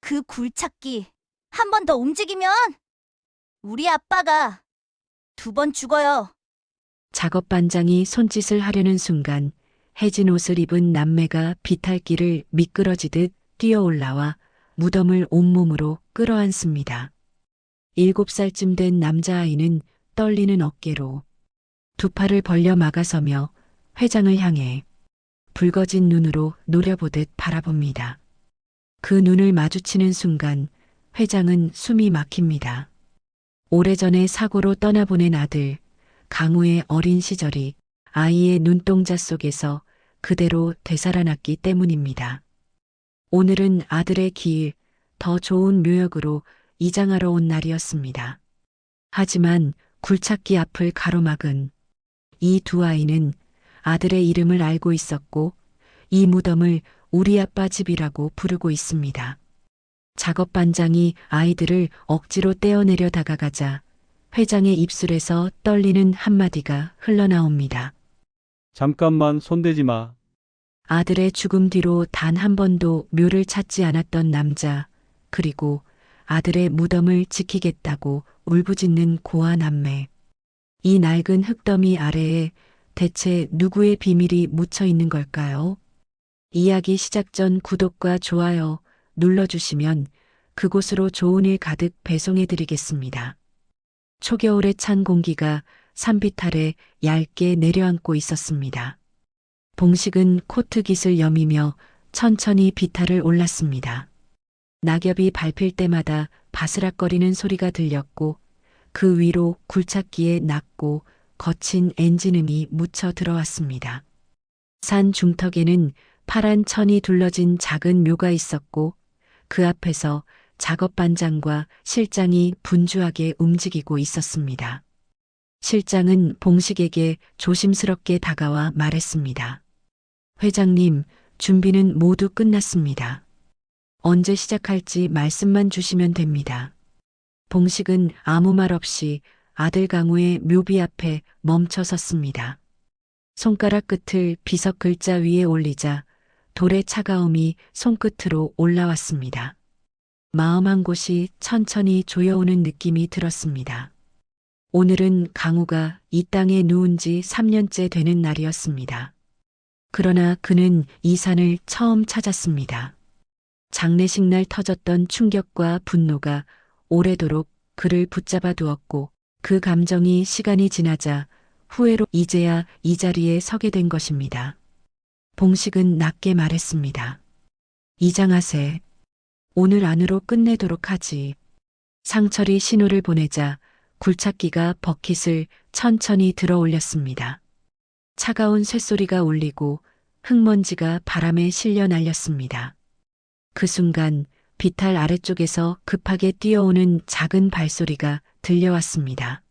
그 굴착기 한 번 더 움직이면 우리 아빠가 2번 죽어요. 작업반장이 손짓을 하려는 순간 해진 옷을 입은 남매가 비탈길을 미끄러지듯 뛰어 올라와 무덤을 온몸으로 끌어안습니다. 7살쯤 된 남자아이는 떨리는 어깨로 두 팔을 벌려 막아서며 회장을 향해 붉어진 눈으로 노려보듯 바라봅니다. 그 눈을 마주치는 순간 회장은 숨이 막힙니다. 오래전에 사고로 떠나보낸 아들, 강우의 어린 시절이 아이의 눈동자 속에서 그대로 되살아났기 때문입니다. 오늘은 아들의 기일, 더 좋은 묘역으로 이장하러 온 날이었습니다. 하지만 굴착기 앞을 가로막은 이 두 아이는 아들의 이름을 알고 있었고 이 무덤을 우리 아빠 집이라고 부르고 있습니다. 작업반장이 아이들을 억지로 떼어내려 다가가자 회장의 입술에서 떨리는 한마디가 흘러나옵니다. 잠깐만 손대지 마. 아들의 죽음 뒤로 단 한 번도 묘를 찾지 않았던 남자, 그리고 아들의 무덤을 지키겠다고 울부짖는 고아 남매. 이 낡은 흙더미 아래에 대체 누구의 비밀이 묻혀 있는 걸까요? 이야기 시작 전 구독과 좋아요 눌러주시면 그곳으로 좋은 일 가득 배송해드리겠습니다. 초겨울에 찬 공기가 산비탈에 얇게 내려앉고 있었습니다. 봉식은 코트깃을 여미며 천천히 비탈을 올랐습니다. 낙엽이 밟힐 때마다 바스락거리는 소리가 들렸고 그 위로 굴착기에 낮고 거친 엔진음이 묻혀 들어왔습니다. 산 중턱에는 파란 천이 둘러진 작은 묘가 있었고 그 앞에서 작업반장과 실장이 분주하게 움직이고 있었습니다. 실장은 봉식에게 조심스럽게 다가와 말했습니다. 회장님, 준비는 모두 끝났습니다. 언제 시작할지 말씀만 주시면 됩니다. 봉식은 아무 말 없이 아들 강우의 묘비 앞에 멈춰 섰습니다. 손가락 끝을 비석 글자 위에 올리자 돌의 차가움이 손끝으로 올라왔습니다. 마음 한 곳이 천천히 조여오는 느낌이 들었습니다. 오늘은 강우가 이 땅에 누운 지 3년째 되는 날이었습니다. 그러나 그는 이 산을 처음 찾았습니다. 장례식 날 터졌던 충격과 분노가 오래도록 그를 붙잡아 두었고 그 감정이 시간이 지나자 후회로 이제야 이 자리에 서게 된 것입니다. 봉식은 낮게 말했습니다. 이장하세. 오늘 안으로 끝내도록 하지. 상철이 신호를 보내자 굴착기가 버킷을 천천히 들어 올렸습니다. 차가운 쇳소리가 울리고 흙먼지가 바람에 실려 날렸습니다. 그 순간 비탈 아래쪽에서 급하게 뛰어오는 작은 발소리가 들려왔습니다.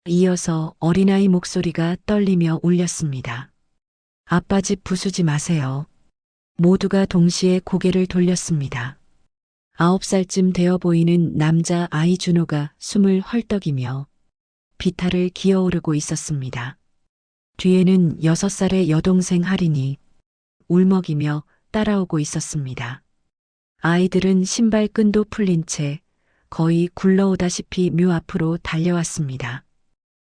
이어서 어린아이 목소리가 떨리며 울렸습니다. 아빠 집 부수지 마세요. 모두가 동시에 고개를 돌렸습니다. 9살쯤 되어 보이는 남자 아이 준호가 숨을 헐떡이며 비탈을 기어오르고 있었습니다. 뒤에는 6살의 여동생 할인이 울먹이며 따라오고 있었습니다. 아이들은 신발끈도 풀린 채 거의 굴러오다시피 묘 앞으로 달려왔습니다.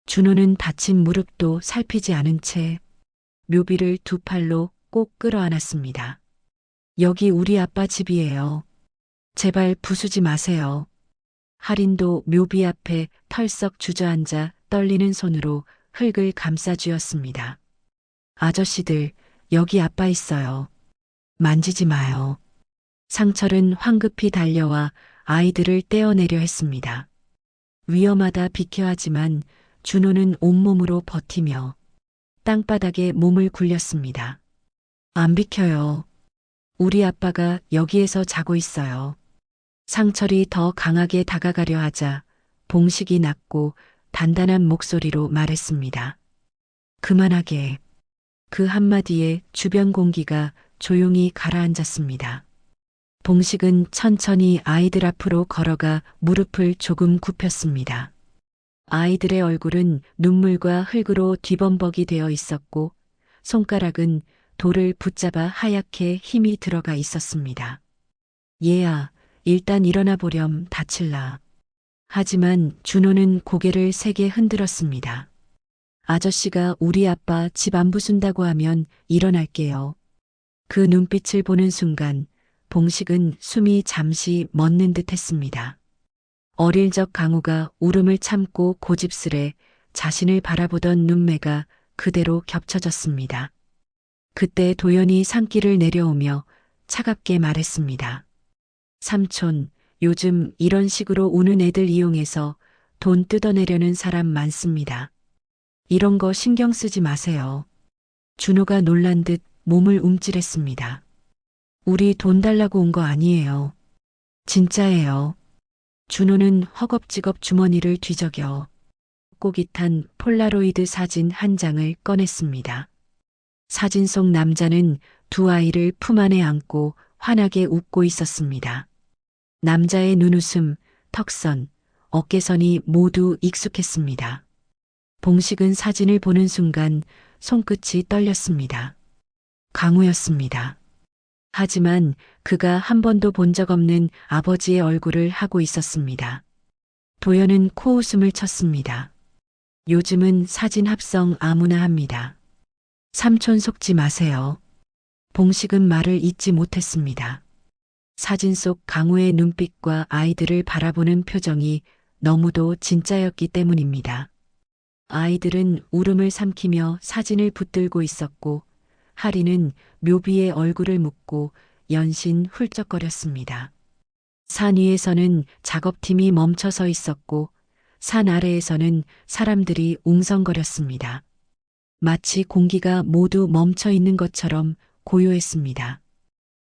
준호는 다친 무릎도 살피지 않은 채 묘비를 두 팔로 꼭 끌어안았습니다. 여기 우리 아빠 집이에요. 제발 부수지 마세요. 할인도 묘비 앞에 털썩 주저앉아 떨리는 손으로 흙을 감싸쥐었습니다. 아저씨들, 여기 아빠 있어요. 만지지 마요. 상철은 황급히 달려와 아이들을 떼어내려 했습니다. 위험하다 비켜 하지만 준호는 온몸으로 버티며 땅바닥에 몸을 굴렸습니다. 안 비켜요. 우리 아빠가 여기에서 자고 있어요. 상철이 더 강하게 다가가려 하자 봉식이 낮고 단단한 목소리로 말했습니다. 그만하게. 그 한마디에 주변 공기가 조용히 가라앉았습니다. 봉식은 천천히 아이들 앞으로 걸어가 무릎을 조금 굽혔습니다. 아이들의 얼굴은 눈물과 흙으로 뒤범벅이 되어 있었고 손가락은 돌을 붙잡아 하얗게 힘이 들어가 있었습니다. 얘야, 일단 일어나 보렴 다칠라. 하지만 준호는 고개를 세게 흔들었습니다. 아저씨가 우리 아빠 집 안 부순다고 하면 일어날게요. 그 눈빛을 보는 순간 봉식은 숨이 잠시 멎는 듯 했습니다. 어릴 적 강우가 울음을 참고 고집스레 자신을 바라보던 눈매가 그대로 겹쳐졌습니다. 그때 도연이 산길을 내려오며 차갑게 말했습니다. 삼촌, 요즘 이런 식으로 우는 애들 이용해서 돈 뜯어내려는 사람 많습니다. 이런 거 신경 쓰지 마세요. 준호가 놀란 듯 몸을 움찔했습니다. 우리 돈 달라고 온 거 아니에요. 진짜예요. 준호는 허겁지겁 주머니를 뒤적여 꼬깃한 폴라로이드 사진 한 장을 꺼냈습니다. 사진 속 남자는 두 아이를 품 안에 안고 환하게 웃고 있었습니다. 남자의 눈웃음, 턱선, 어깨선이 모두 익숙했습니다. 봉식은 사진을 보는 순간 손끝이 떨렸습니다. 강우였습니다. 하지만 그가 한 번도 본 적 없는 아버지의 얼굴을 하고 있었습니다. 도연은 코웃음을 쳤습니다. 요즘은 사진 합성 아무나 합니다. 삼촌 속지 마세요. 봉식은 말을 잇지 못했습니다. 사진 속 강우의 눈빛과 아이들을 바라보는 표정이 너무도 진짜였기 때문입니다. 아이들은 울음을 삼키며 사진을 붙들고 있었고 하리는 묘비의 얼굴을 묻고 연신 훌쩍거렸습니다. 산 위에서는 작업팀이 멈춰 서 있었고 산 아래에서는 사람들이 웅성거렸습니다. 마치 공기가 모두 멈춰 있는 것처럼 고요했습니다.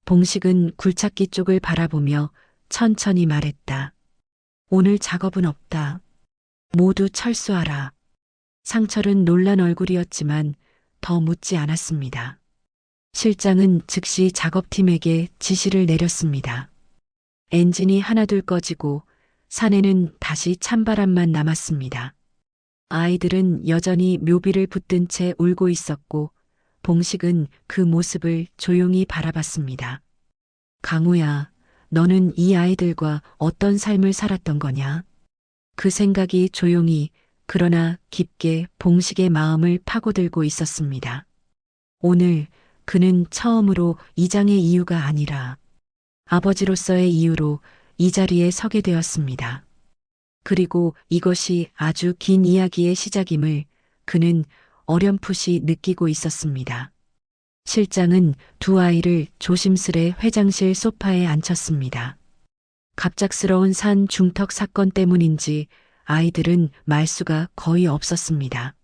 봉식은 굴착기 쪽을 바라보며 천천히 말했다. 오늘 작업은 없다. 모두 철수하라. 상철은 놀란 얼굴이었지만 더 묻지 않았습니다. 실장은 즉시 작업팀에게 지시를 내렸습니다. 엔진이 하나둘 꺼지고 산에는 다시 찬바람만 남았습니다. 아이들은 여전히 묘비를 붙든 채 울고 있었고 봉식은 그 모습을 조용히 바라봤습니다. 강우야, 너는 이 아이들과 어떤 삶을 살았던 거냐? 그 생각이 조용히 그러나 깊게 봉식의 마음을 파고들고 있었습니다. 오늘 그는 처음으로 이장의 이유가 아니라 아버지로서의 이유로 이 자리에 서게 되었습니다. 그리고 이것이 아주 긴 이야기의 시작임을 그는 어렴풋이 느끼고 있었습니다. 실장은 두 아이를 조심스레 회장실 소파에 앉혔습니다. 갑작스러운 산 중턱 사건 때문인지 아이들은 말수가 거의 없었습니다.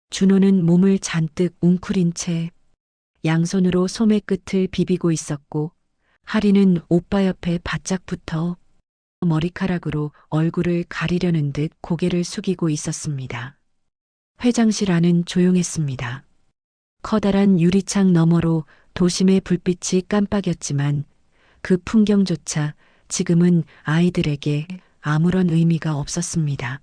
준호는 몸을 잔뜩 웅크린 채 양손으로 소매 끝을 비비고 있었고 하리는 오빠 옆에 바짝 붙어 머리카락으로 얼굴을 가리려는 듯 고개를 숙이고 있었습니다. 회장실 안은 조용했습니다. 커다란 유리창 너머로 도심의 불빛이 깜빡였지만 그 풍경조차 지금은 아이들에게 아무런 의미가 없었습니다.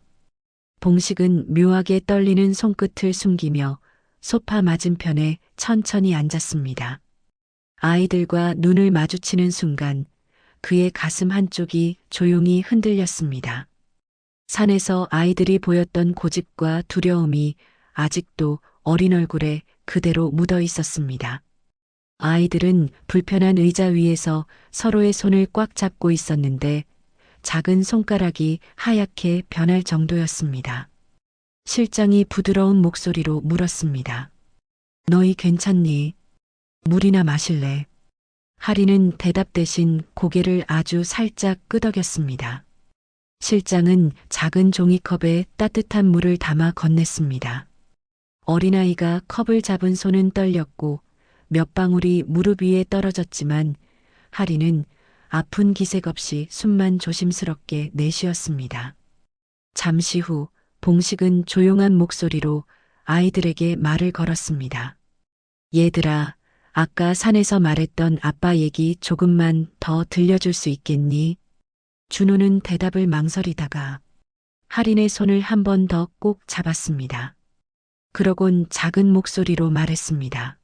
봉식은 묘하게 떨리는 손끝을 숨기며 소파 맞은편에 천천히 앉았습니다. 아이들과 눈을 마주치는 순간 그의 가슴 한쪽이 조용히 흔들렸습니다. 산에서 아이들이 보였던 고집과 두려움이 아직도 어린 얼굴에 그대로 묻어 있었습니다. 아이들은 불편한 의자 위에서 서로의 손을 꽉 잡고 있었는데 작은 손가락이 하얗게 변할 정도였습니다. 실장이 부드러운 목소리로 물었습니다. 너희 괜찮니? 물이나 마실래? 하리는 대답 대신 고개를 아주 살짝 끄덕였습니다. 실장은 작은 종이컵에 따뜻한 물을 담아 건넸습니다. 어린아이가 컵을 잡은 손은 떨렸고 몇 방울이 무릎 위에 떨어졌지만 하리는 아픈 기색 없이 숨만 조심스럽게 내쉬었습니다. 잠시 후 봉식은 조용한 목소리로 아이들에게 말을 걸었습니다. 얘들아, 아까 산에서 말했던 아빠 얘기 조금만 더 들려줄 수 있겠니? 준호는 대답을 망설이다가 할인의 손을 한 번 더 꼭 잡았습니다. 그러곤 작은 목소리로 말했습니다.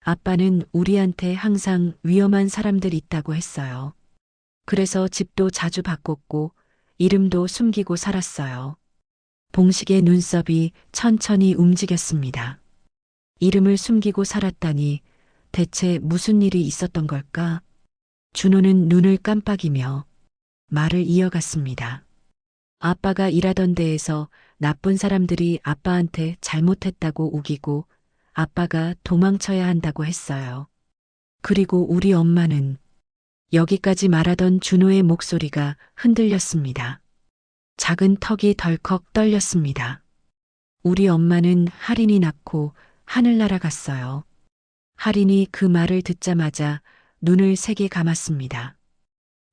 아빠는 우리한테 항상 위험한 사람들 있다고 했어요. 그래서 집도 자주 바꿨고 이름도 숨기고 살았어요. 봉식의 눈썹이 천천히 움직였습니다. 이름을 숨기고 살았다니 대체 무슨 일이 있었던 걸까? 준호는 눈을 깜빡이며 말을 이어갔습니다. 아빠가 일하던 데에서 나쁜 사람들이 아빠한테 잘못했다고 우기고 아빠가 도망쳐야 한다고 했어요. 그리고 우리 엄마는 여기까지 말하던 준호의 목소리가 흔들렸습니다. 작은 턱이 덜컥 떨렸습니다. 우리 엄마는 할인이 낳고 하늘 날아갔어요. 할인이 그 말을 듣자마자 눈을 세게 감았습니다.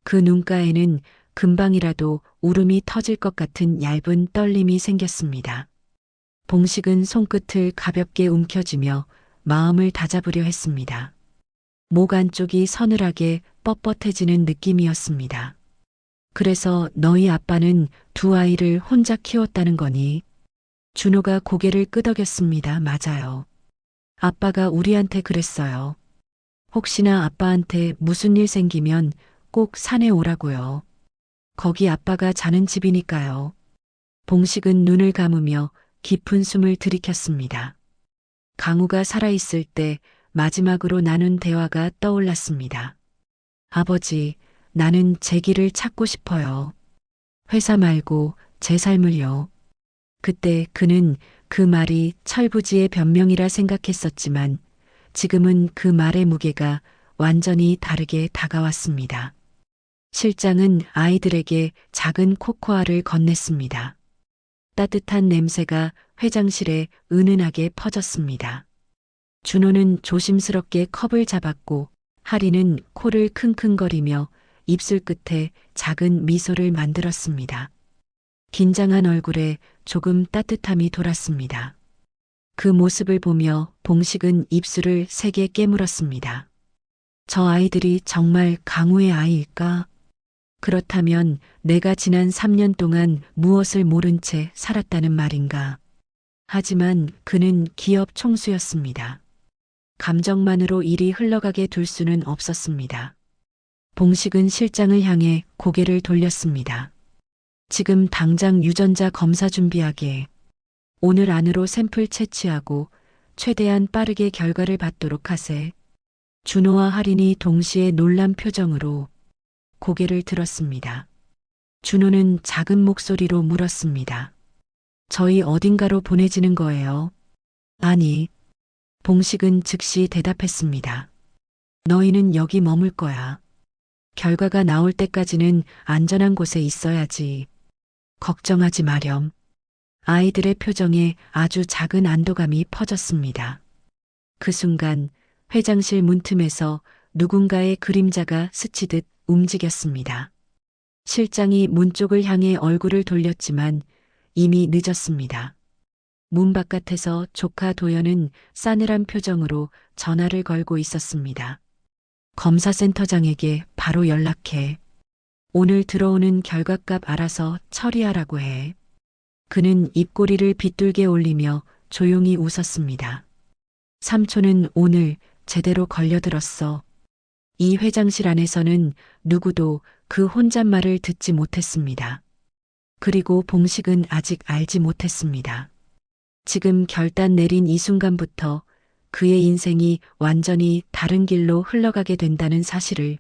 그 눈가에는 금방이라도 울음이 터질 것 같은 얇은 떨림이 생겼습니다. 봉식은 손끝을 가볍게 움켜쥐며 마음을 다잡으려 했습니다. 목 안쪽이 서늘하게 뻣뻣해지는 느낌이었습니다. 그래서 너희 아빠는 두 아이를 혼자 키웠다는 거니? 준호가 고개를 끄덕였습니다. 맞아요. 아빠가 우리한테 그랬어요. 혹시나 아빠한테 무슨 일 생기면 꼭 산에 오라고요. 거기 아빠가 자는 집이니까요. 봉식은 눈을 감으며 깊은 숨을 들이켰습니다. 강우가 살아있을 때 마지막으로 나눈 대화가 떠올랐습니다. 아버지, 나는 제 길을 찾고 싶어요. 회사 말고 제 삶을요. 그때 그는 그 말이 철부지의 변명이라 생각했었지만 지금은 그 말의 무게가 완전히 다르게 다가왔습니다. 실장은 아이들에게 작은 코코아를 건넸습니다. 따뜻한 냄새가 회장실에 은은하게 퍼졌습니다. 준호는 조심스럽게 컵을 잡았고 할인은 코를 킁킁거리며 입술 끝에 작은 미소를 만들었습니다. 긴장한 얼굴에 조금 따뜻함이 돌았습니다. 그 모습을 보며 봉식은 입술을 세게 깨물었습니다. 저 아이들이 정말 강우의 아이일까? 그렇다면 내가 지난 3년 동안 무엇을 모른 채 살았다는 말인가? 하지만 그는 기업 총수였습니다. 감정만으로 일이 흘러가게 둘 수는 없었습니다. 봉식은 실장을 향해 고개를 돌렸습니다. 지금 당장 유전자 검사 준비하게. 오늘 안으로 샘플 채취하고 최대한 빠르게 결과를 받도록 하세. 준호와 할인이 동시에 놀란 표정으로 고개를 들었습니다. 준호는 작은 목소리로 물었습니다. 저희 어딘가로 보내지는 거예요? 아니. 봉식은 즉시 대답했습니다. 너희는 여기 머물 거야. 결과가 나올 때까지는 안전한 곳에 있어야지. 걱정하지 마렴. 아이들의 표정에 아주 작은 안도감이 퍼졌습니다. 그 순간 회장실 문틈에서 누군가의 그림자가 스치듯 움직였습니다. 실장이 문 쪽을 향해 얼굴을 돌렸지만 이미 늦었습니다. 문 바깥에서 조카 도연은 싸늘한 표정으로 전화를 걸고 있었습니다. 검사센터장에게 바로 연락해. 오늘 들어오는 결과값 알아서 처리하라고 해. 그는 입꼬리를 빗둘게 올리며 조용히 웃었습니다. 삼촌은 오늘 제대로 걸려들었어. 이 회장실 안에서는 누구도 그 혼잣말을 듣지 못했습니다. 그리고 봉식은 아직 알지 못했습니다. 지금 결단 내린 이 순간부터 그의 인생이 완전히 다른 길로 흘러가게 된다는 사실을.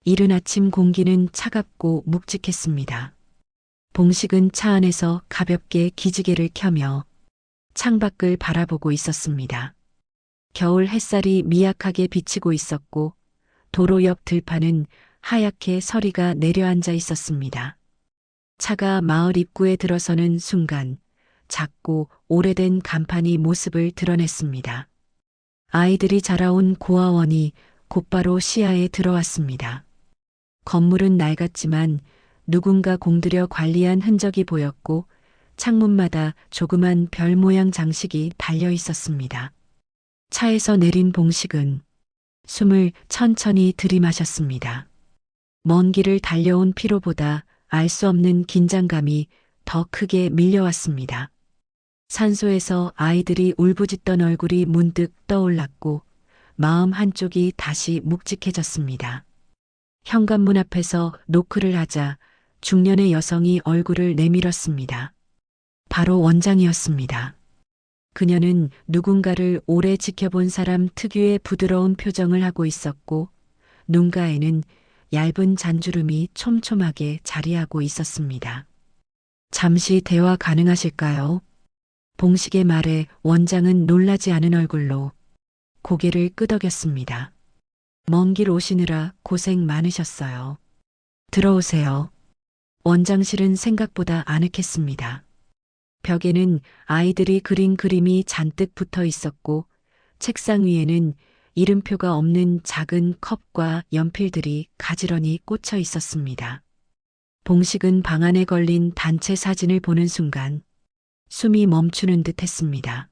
이른 아침 공기는 차갑고 묵직했습니다. 봉식은 차 안에서 가볍게 기지개를 켜며 창밖을 바라보고 있었습니다. 겨울 햇살이 미약하게 비치고 있었고 도로 옆 들판은 하얗게 서리가 내려앉아 있었습니다. 차가 마을 입구에 들어서는 순간 작고 오래된 간판이 모습을 드러냈습니다. 아이들이 자라온 고아원이 곧바로 시야에 들어왔습니다. 건물은 낡았지만 누군가 공들여 관리한 흔적이 보였고 창문마다 조그만 별 모양 장식이 달려 있었습니다. 차에서 내린 봉식은 숨을 천천히 들이마셨습니다. 먼 길을 달려온 피로보다 알 수 없는 긴장감이 더 크게 밀려왔습니다. 산소에서 아이들이 울부짖던 얼굴이 문득 떠올랐고 마음 한쪽이 다시 묵직해졌습니다. 현관문 앞에서 노크를 하자 중년의 여성이 얼굴을 내밀었습니다. 바로 원장이었습니다. 그녀는 누군가를 오래 지켜본 사람 특유의 부드러운 표정을 하고 있었고 눈가에는 얇은 잔주름이 촘촘하게 자리하고 있었습니다. 잠시 대화 가능하실까요? 봉식의 말에 원장은 놀라지 않은 얼굴로 고개를 끄덕였습니다. 먼 길 오시느라 고생 많으셨어요. 들어오세요. 원장실은 생각보다 아늑했습니다. 벽에는 아이들이 그린 그림이 잔뜩 붙어 있었고 책상 위에는 이름표가 없는 작은 컵과 연필들이 가지런히 꽂혀 있었습니다. 봉식은 방 안에 걸린 단체 사진을 보는 순간 숨이 멈추는 듯 했습니다.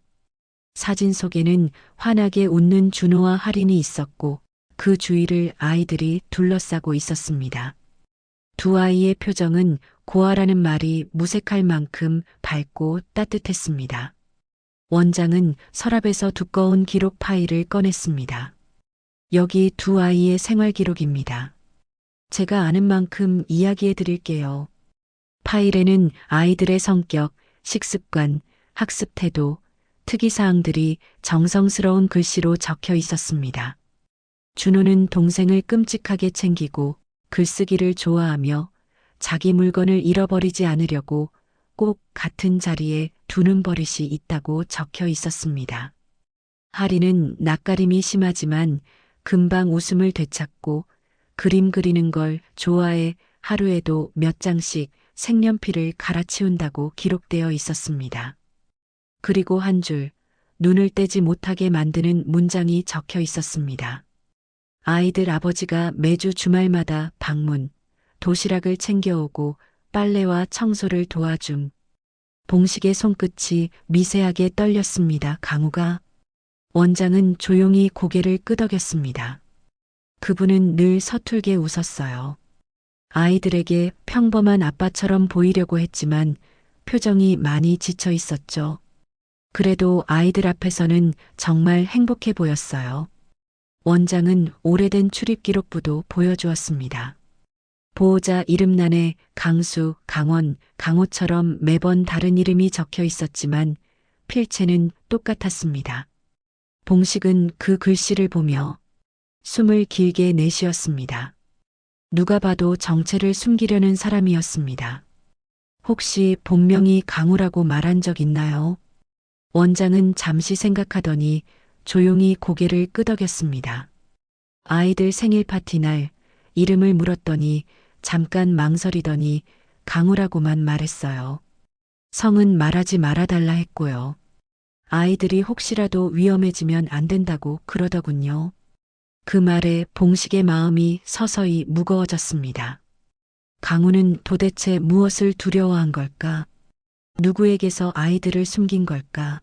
사진 속에는 환하게 웃는 준호와 할인이 있었고 그 주위를 아이들이 둘러싸고 있었습니다. 두 아이의 표정은 고아라는 말이 무색할 만큼 밝고 따뜻했습니다. 원장은 서랍에서 두꺼운 기록 파일을 꺼냈습니다. 여기 두 아이의 생활 기록입니다. 제가 아는 만큼 이야기해 드릴게요. 파일에는 아이들의 성격, 식습관, 학습 태도, 특이사항들이 정성스러운 글씨로 적혀 있었습니다. 준호는 동생을 끔찍하게 챙기고 글쓰기를 좋아하며 자기 물건을 잃어버리지 않으려고 꼭 같은 자리에 두는 버릇이 있다고 적혀 있었습니다. 하리는 낯가림이 심하지만 금방 웃음을 되찾고 그림 그리는 걸 좋아해 하루에도 몇 장씩 색연필을 갈아치운다고 기록되어 있었습니다. 그리고 한 줄, 눈을 떼지 못하게 만드는 문장이 적혀 있었습니다. 아이들 아버지가 매주 주말마다 방문, 도시락을 챙겨오고 빨래와 청소를 도와줌. 봉식의 손끝이 미세하게 떨렸습니다. 강우가. 원장은 조용히 고개를 끄덕였습니다. 그분은 늘 서툴게 웃었어요. 아이들에게 평범한 아빠처럼 보이려고 했지만 표정이 많이 지쳐 있었죠. 그래도 아이들 앞에서는 정말 행복해 보였어요. 원장은 오래된 출입 기록부도 보여주었습니다. 보호자 이름란에 강수, 강원, 강호처럼 매번 다른 이름이 적혀 있었지만 필체는 똑같았습니다. 봉식은 그 글씨를 보며 숨을 길게 내쉬었습니다. 누가 봐도 정체를 숨기려는 사람이었습니다. 혹시 본명이 강우라고 말한 적 있나요? 원장은 잠시 생각하더니 조용히 고개를 끄덕였습니다. 아이들 생일 파티 날 이름을 물었더니 잠깐 망설이더니 강우라고만 말했어요. 성은 말하지 말아달라 했고요. 아이들이 혹시라도 위험해지면 안 된다고 그러더군요. 그 말에 봉식의 마음이 서서히 무거워졌습니다. 강우는 도대체 무엇을 두려워한 걸까? 누구에게서 아이들을 숨긴 걸까?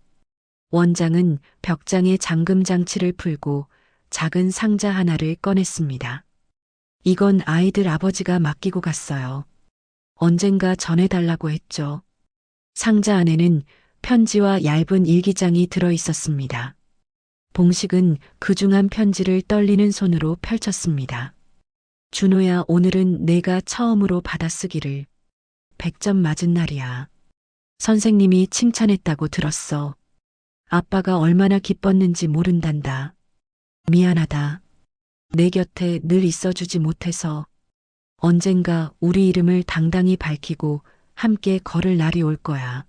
원장은 벽장에 잠금 장치를 풀고 작은 상자 하나를 꺼냈습니다. 이건 아이들 아버지가 맡기고 갔어요. 언젠가 전해달라고 했죠. 상자 안에는 편지와 얇은 일기장이 들어 있었습니다. 봉식은 그중 한 편지를 떨리는 손으로 펼쳤습니다. 준호야, 오늘은 내가 처음으로 받아쓰기를 100점 맞은 날이야. 선생님이 칭찬했다고 들었어. 아빠가 얼마나 기뻤는지 모른단다. 미안하다. 내 곁에 늘 있어주지 못해서. 언젠가 우리 이름을 당당히 밝히고 함께 걸을 날이 올 거야.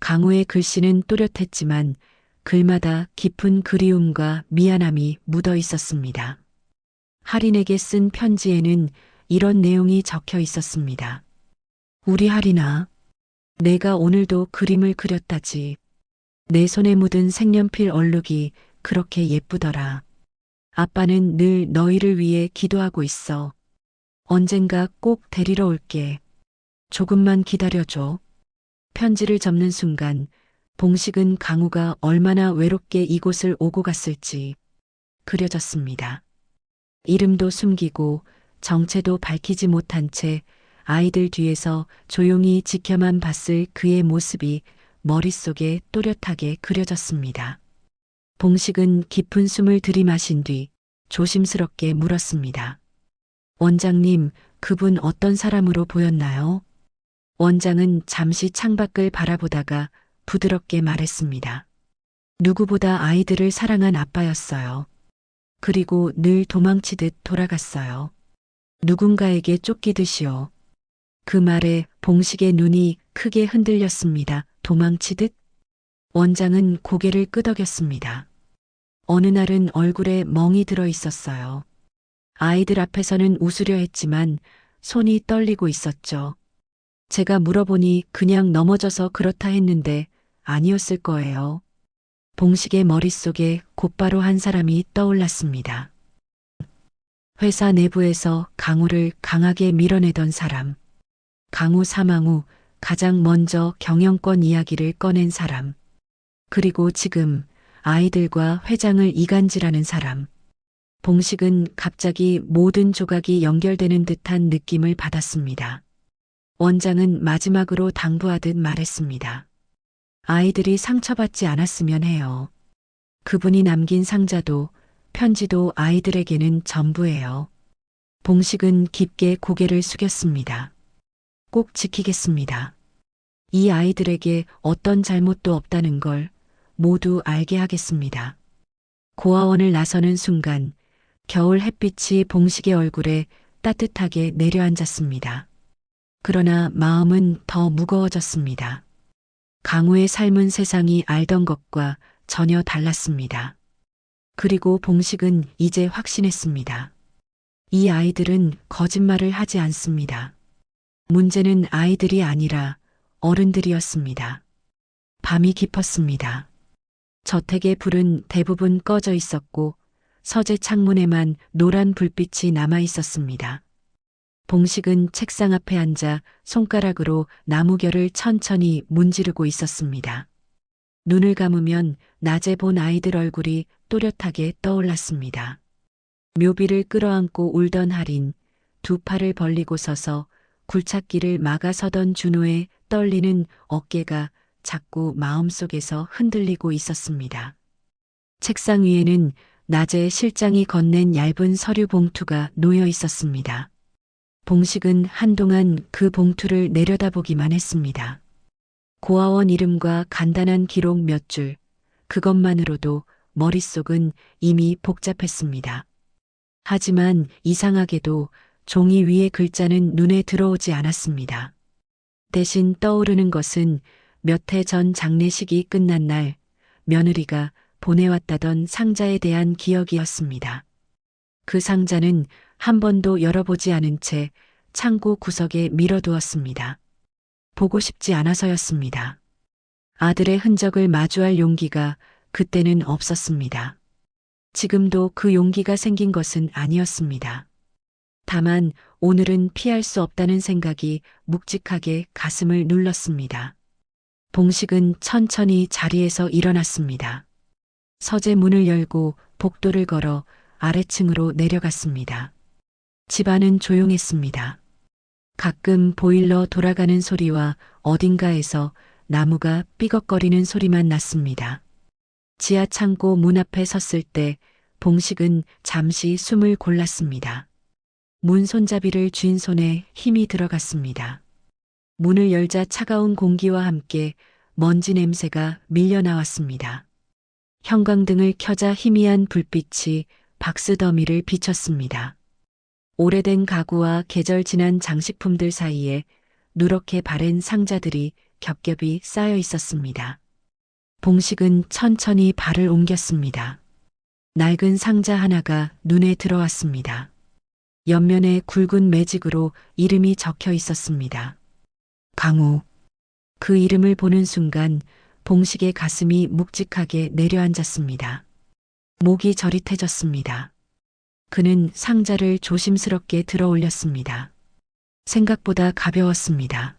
강우의 글씨는 또렷했지만 글마다 깊은 그리움과 미안함이 묻어 있었습니다. 할인에게 쓴 편지에는 이런 내용이 적혀 있었습니다. 우리 할인아, 내가 오늘도 그림을 그렸다지. 내 손에 묻은 색연필 얼룩이 그렇게 예쁘더라. 아빠는 늘 너희를 위해 기도하고 있어. 언젠가 꼭 데리러 올게. 조금만 기다려줘. 편지를 접는 순간 봉식은 강우가 얼마나 외롭게 이곳을 오고 갔을지 그려졌습니다. 이름도 숨기고 정체도 밝히지 못한 채 아이들 뒤에서 조용히 지켜만 봤을 그의 모습이 머릿속에 또렷하게 그려졌습니다. 봉식은 깊은 숨을 들이마신 뒤 조심스럽게 물었습니다. 원장님, 그분 어떤 사람으로 보였나요? 원장은 잠시 창밖을 바라보다가 부드럽게 말했습니다. 누구보다 아이들을 사랑한 아빠였어요. 그리고 늘 도망치듯 돌아갔어요. 누군가에게 쫓기듯이요. 그 말에 봉식의 눈이 크게 흔들렸습니다. 도망치듯? 원장은 고개를 끄덕였습니다. 어느 날은 얼굴에 멍이 들어 있었어요. 아이들 앞에서는 웃으려 했지만 손이 떨리고 있었죠. 제가 물어보니 그냥 넘어져서 그렇다 했는데 아니었을 거예요. 봉식의 머릿속에 곧바로 한 사람이 떠올랐습니다. 회사 내부에서 강우를 강하게 밀어내던 사람. 강우 사망 후 가장 먼저 경영권 이야기를 꺼낸 사람. 그리고 지금 아이들과 회장을 이간질하는 사람. 봉식은 갑자기 모든 조각이 연결되는 듯한 느낌을 받았습니다. 원장은 마지막으로 당부하듯 말했습니다. 아이들이 상처받지 않았으면 해요. 그분이 남긴 상자도 편지도 아이들에게는 전부예요. 봉식은 깊게 고개를 숙였습니다. 꼭 지키겠습니다. 이 아이들에게 어떤 잘못도 없다는 걸 모두 알게 하겠습니다. 고아원을 나서는 순간 겨울 햇빛이 봉식의 얼굴에 따뜻하게 내려앉았습니다. 그러나 마음은 더 무거워졌습니다. 강우의 삶은 세상이 알던 것과 전혀 달랐습니다. 그리고 봉식은 이제 확신했습니다. 이 아이들은 거짓말을 하지 않습니다. 문제는 아이들이 아니라 어른들이었습니다. 밤이 깊었습니다. 저택의 불은 대부분 꺼져 있었고 서재 창문에만 노란 불빛이 남아 있었습니다. 봉식은 책상 앞에 앉아 손가락으로 나무결을 천천히 문지르고 있었습니다. 눈을 감으면 낮에 본 아이들 얼굴이 또렷하게 떠올랐습니다. 묘비를 끌어안고 울던 할인, 두 팔을 벌리고 서서 굴착기를 막아 서던 준호의 떨리는 어깨가 자꾸 마음속에서 흔들리고 있었습니다. 책상 위에는 낮에 실장이 건넨 얇은 서류 봉투가 놓여 있었습니다. 봉식은 한동안 그 봉투를 내려다보기만 했습니다. 고아원 이름과 간단한 기록 몇 줄, 그것만으로도 머릿속은 이미 복잡했습니다. 하지만 이상하게도 종이 위의 글자는 눈에 들어오지 않았습니다. 대신 떠오르는 것은 몇 해 전 장례식이 끝난 날 며느리가 보내왔다던 상자에 대한 기억이었습니다. 그 상자는 한 번도 열어보지 않은 채 창고 구석에 밀어두었습니다. 보고 싶지 않아서였습니다. 아들의 흔적을 마주할 용기가 그때는 없었습니다. 지금도 그 용기가 생긴 것은 아니었습니다. 다만 오늘은 피할 수 없다는 생각이 묵직하게 가슴을 눌렀습니다. 봉식은 천천히 자리에서 일어났습니다. 서재 문을 열고 복도를 걸어 아래층으로 내려갔습니다. 집안은 조용했습니다. 가끔 보일러 돌아가는 소리와 어딘가에서 나무가 삐걱거리는 소리만 났습니다. 지하 창고 문 앞에 섰을 때 봉식은 잠시 숨을 골랐습니다. 문 손잡이를 쥔 손에 힘이 들어갔습니다. 문을 열자 차가운 공기와 함께 먼지 냄새가 밀려나왔습니다. 형광등을 켜자 희미한 불빛이 박스 더미를 비췄습니다. 오래된 가구와 계절 지난 장식품들 사이에 누렇게 바랜 상자들이 겹겹이 쌓여 있었습니다. 봉식은 천천히 발을 옮겼습니다. 낡은 상자 하나가 눈에 들어왔습니다. 옆면에 굵은 매직으로 이름이 적혀 있었습니다. 강우. 그 이름을 보는 순간 봉식의 가슴이 묵직하게 내려앉았습니다. 목이 저릿해졌습니다. 그는 상자를 조심스럽게 들어 올렸습니다. 생각보다 가벼웠습니다.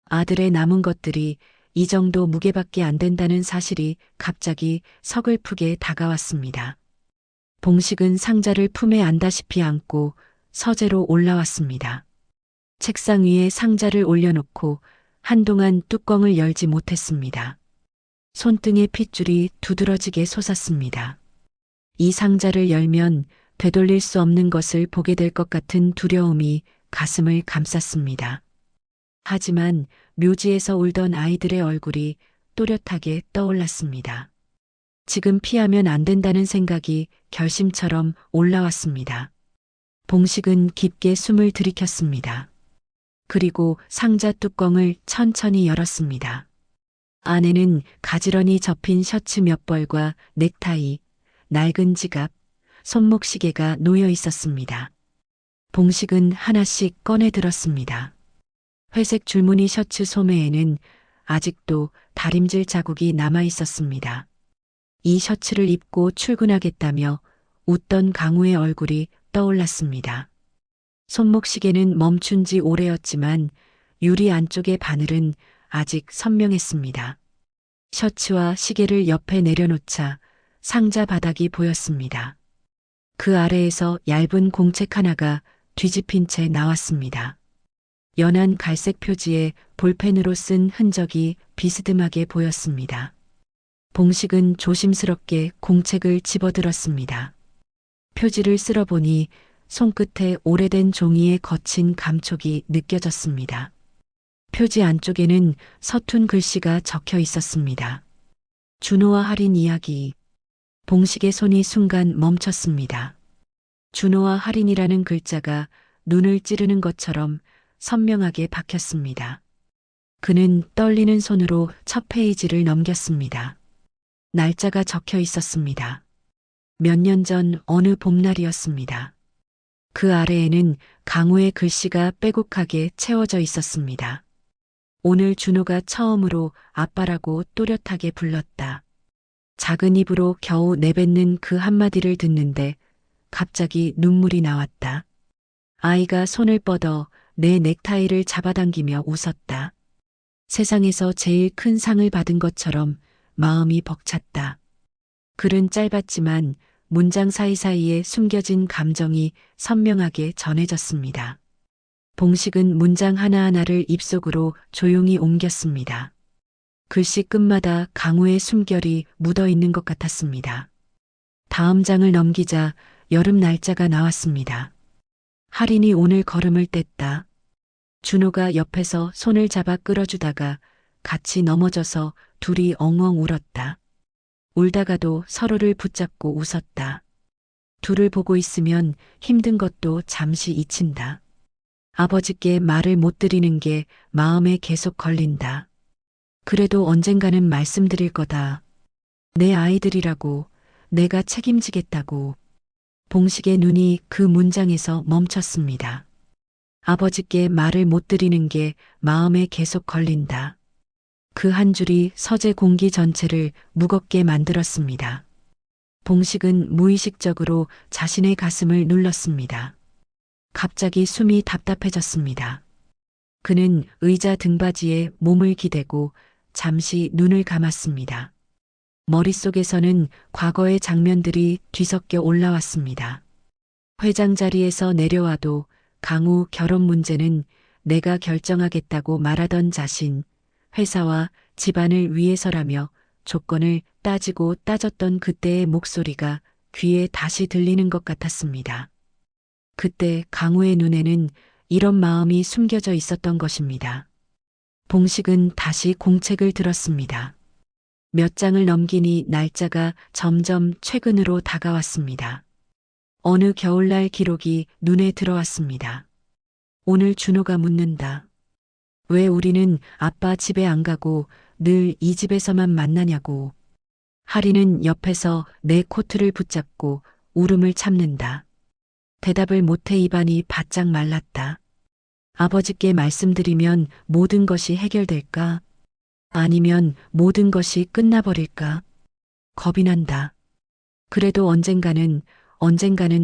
아들의 남은 것들이 이 정도 무게밖에 안 된다는 사실이 갑자기 서글프게 다가왔습니다. 봉식은 상자를 품에 안다시피 안고 서재로 올라왔습니다. 책상 위에 상자를 올려놓고 한동안 뚜껑을 열지 못했습니다. 손등의 핏줄이 두드러지게 솟았습니다. 이 상자를 열면 되돌릴 수 없는 것을 보게 될 것 같은 두려움이 가슴을 감쌌습니다. 하지만 묘지에서 울던 아이들의 얼굴이 또렷하게 떠올랐습니다. 지금 피하면 안 된다는 생각이 결심처럼 올라왔습니다. 봉식은 깊게 숨을 들이켰습니다. 그리고 상자 뚜껑을 천천히 열었습니다. 안에는 가지런히 접힌 셔츠 몇 벌과 넥타이, 낡은 지갑, 손목시계가 놓여 있었습니다. 봉식은 하나씩 꺼내 들었습니다. 회색 줄무늬 셔츠 소매에는 아직도 다림질 자국이 남아 있었습니다. 이 셔츠를 입고 출근하겠다며 웃던 강우의 얼굴이 떠올랐습니다. 손목시계는 멈춘 지 오래였지만 유리 안쪽의 바늘은 아직 선명했습니다. 셔츠와 시계를 옆에 내려놓자 상자 바닥이 보였습니다. 그 아래에서 얇은 공책 하나가 뒤집힌 채 나왔습니다. 연한 갈색 표지에 볼펜으로 쓴 흔적이 비스듬하게 보였습니다. 봉식은 조심스럽게 공책을 집어들었습니다. 표지를 쓸어보니 손끝에 오래된 종이의 거친 감촉이 느껴졌습니다. 표지 안쪽에는 서툰 글씨가 적혀 있었습니다. 준호와 할인 이야기. 봉식의 손이 순간 멈췄습니다. 준호와 할인이라는 글자가 눈을 찌르는 것처럼 선명하게 박혔습니다. 그는 떨리는 손으로 첫 페이지를 넘겼습니다. 날짜가 적혀 있었습니다. 몇 년 전 어느 봄날이었습니다. 그 아래에는 강우의 글씨가 빼곡하게 채워져 있었습니다. 오늘 준호가 처음으로 아빠라고 또렷하게 불렀다. 작은 입으로 겨우 내뱉는 그 한마디를 듣는데 갑자기 눈물이 나왔다. 아이가 손을 뻗어 내 넥타이를 잡아당기며 웃었다. 세상에서 제일 큰 상을 받은 것처럼 마음이 벅찼다. 글은 짧았지만 문장 사이사이에 숨겨진 감정이 선명하게 전해졌습니다. 봉식은 문장 하나하나를 입속으로 조용히 옮겼습니다. 글씨 끝마다 강우의 숨결이 묻어 있는 것 같았습니다. 다음 장을 넘기자 여름 날짜가 나왔습니다. 할인이 오늘 걸음을 뗐다. 준호가 옆에서 손을 잡아 끌어주다가 같이 넘어져서 둘이 엉엉 울었다. 울다가도 서로를 붙잡고 웃었다. 둘을 보고 있으면 힘든 것도 잠시 잊힌다. 아버지께 말을 못 드리는 게 마음에 계속 걸린다. 그래도 언젠가는 말씀드릴 거다. 내 아이들이라고, 내가 책임지겠다고. 봉식의 눈이 그 문장에서 멈췄습니다. 아버지께 말을 못 드리는 게 마음에 계속 걸린다. 그 한 줄이 서재 공기 전체를 무겁게 만들었습니다. 봉식은 무의식적으로 자신의 가슴을 눌렀습니다. 갑자기 숨이 답답해졌습니다. 그는 의자 등받이에 몸을 기대고 잠시 눈을 감았습니다. 머릿속에서는 과거의 장면들이 뒤섞여 올라왔습니다. 회장 자리에서 내려와도 강우 결혼 문제는 내가 결정하겠다고 말하던 자신, 회사와 집안을 위해서라며 조건을 따지고 따졌던 그때의 목소리가 귀에 다시 들리는 것 같았습니다. 그때 강우의 눈에는 이런 마음이 숨겨져 있었던 것입니다. 봉식은 다시 공책을 들었습니다. 몇 장을 넘기니 날짜가 점점 최근으로 다가왔습니다. 어느 겨울날 기록이 눈에 들어왔습니다. 오늘 준호가 묻는다. 왜 우리는 아빠 집에 안 가고 늘 이 집에서만 만나냐고. 할인은 옆에서 내 코트를 붙잡고 울음을 참는다. 대답을 못해 입안이 바짝 말랐다. 아버지께 말씀드리면 모든 것이 해결될까? 아니면 모든 것이 끝나버릴까? 겁이 난다. 그래도 언젠가는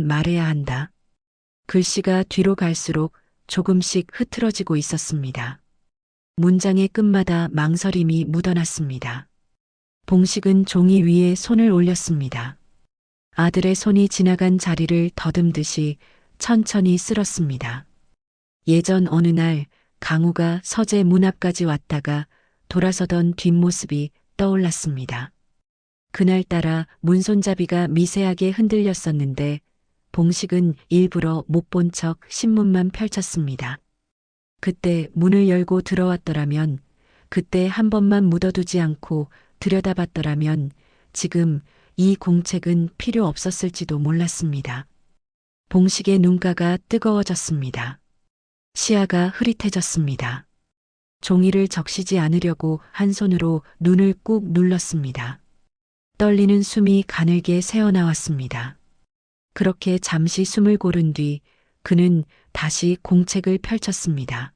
말해야 한다. 글씨가 뒤로 갈수록 조금씩 흐트러지고 있었습니다. 문장의 끝마다 망설임이 묻어났습니다. 봉식은 종이 위에 손을 올렸습니다. 아들의 손이 지나간 자리를 더듬듯이 천천히 쓸었습니다. 예전 어느 날 강우가 서재 문 앞까지 왔다가 돌아서던 뒷모습이 떠올랐습니다. 그날따라 문손잡이가 미세하게 흔들렸었는데 봉식은 일부러 못 본 척 신문만 펼쳤습니다. 그때 문을 열고 들어왔더라면, 그때 한 번만 묻어두지 않고 들여다봤더라면 지금 이 공책은 필요 없었을지도 몰랐습니다. 봉식의 눈가가 뜨거워졌습니다. 시야가 흐릿해졌습니다. 종이를 적시지 않으려고 한 손으로 눈을 꾹 눌렀습니다. 떨리는 숨이 가늘게 새어나왔습니다. 그렇게 잠시 숨을 고른 뒤 그는 다시 공책을 펼쳤습니다.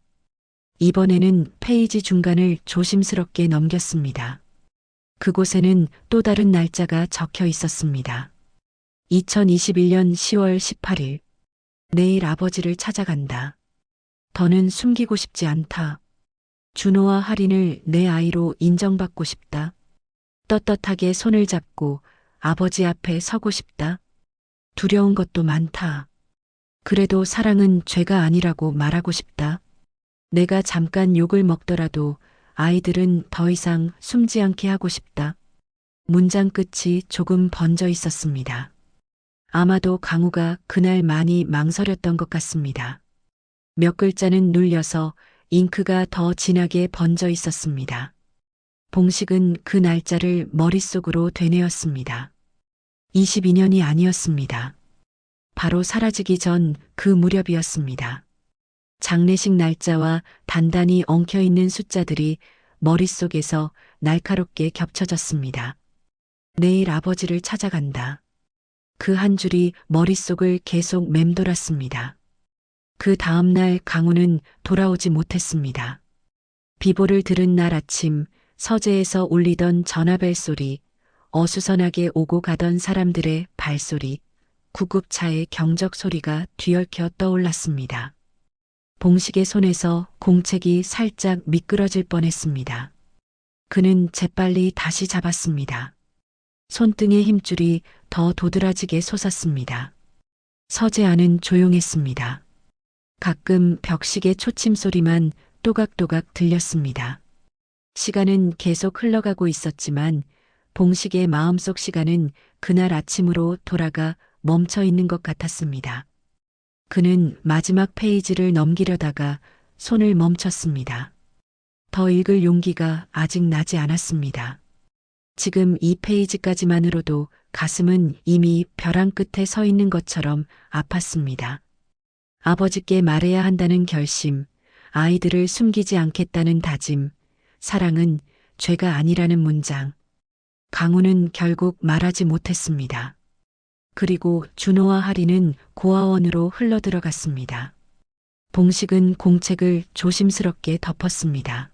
이번에는 페이지 중간을 조심스럽게 넘겼습니다. 그곳에는 또 다른 날짜가 적혀 있었습니다. 2021년 10월 18일. 내일 아버지를 찾아간다. 더는 숨기고 싶지 않다. 준호와 할인을 내 아이로 인정받고 싶다. 떳떳하게 손을 잡고 아버지 앞에 서고 싶다. 두려운 것도 많다. 그래도 사랑은 죄가 아니라고 말하고 싶다. 내가 잠깐 욕을 먹더라도 아이들은 더 이상 숨지 않게 하고 싶다. 문장 끝이 조금 번져 있었습니다. 아마도 강우가 그날 많이 망설였던 것 같습니다. 몇 글자는 눌려서 잉크가 더 진하게 번져 있었습니다. 봉식은 그 날짜를 머릿속으로 되뇌었습니다. 22년이 아니었습니다. 바로 사라지기 전 그 무렵이었습니다. 장례식 날짜와 단단히 엉켜있는 숫자들이 머릿속에서 날카롭게 겹쳐졌습니다. 내일 아버지를 찾아간다. 그 한 줄이 머릿속을 계속 맴돌았습니다. 그 다음날 강우는 돌아오지 못했습니다. 비보를 들은 날 아침 서재에서 울리던 전화벨 소리, 어수선하게 오고 가던 사람들의 발소리, 구급차의 경적 소리가 뒤얽혀 떠올랐습니다. 봉식의 손에서 공책이 살짝 미끄러질 뻔했습니다. 그는 재빨리 다시 잡았습니다. 손등의 힘줄이 더 도드라지게 솟았습니다. 서재 안은 조용했습니다. 가끔 벽식의 초침 소리만 또각또각 들렸습니다. 시간은 계속 흘러가고 있었지만 봉식의 마음속 시간은 그날 아침으로 돌아가 멈춰 있는 것 같았습니다. 그는 마지막 페이지를 넘기려다가 손을 멈췄습니다. 더 읽을 용기가 아직 나지 않았습니다. 지금 이 페이지까지만으로도 가슴은 이미 벼랑 끝에 서 있는 것처럼 아팠습니다. 아버지께 말해야 한다는 결심, 아이들을 숨기지 않겠다는 다짐, 사랑은 죄가 아니라는 문장. 강우는 결국 말하지 못했습니다. 그리고 준호와 하리는 고아원으로 흘러들어갔습니다. 봉식은 공책을 조심스럽게 덮었습니다.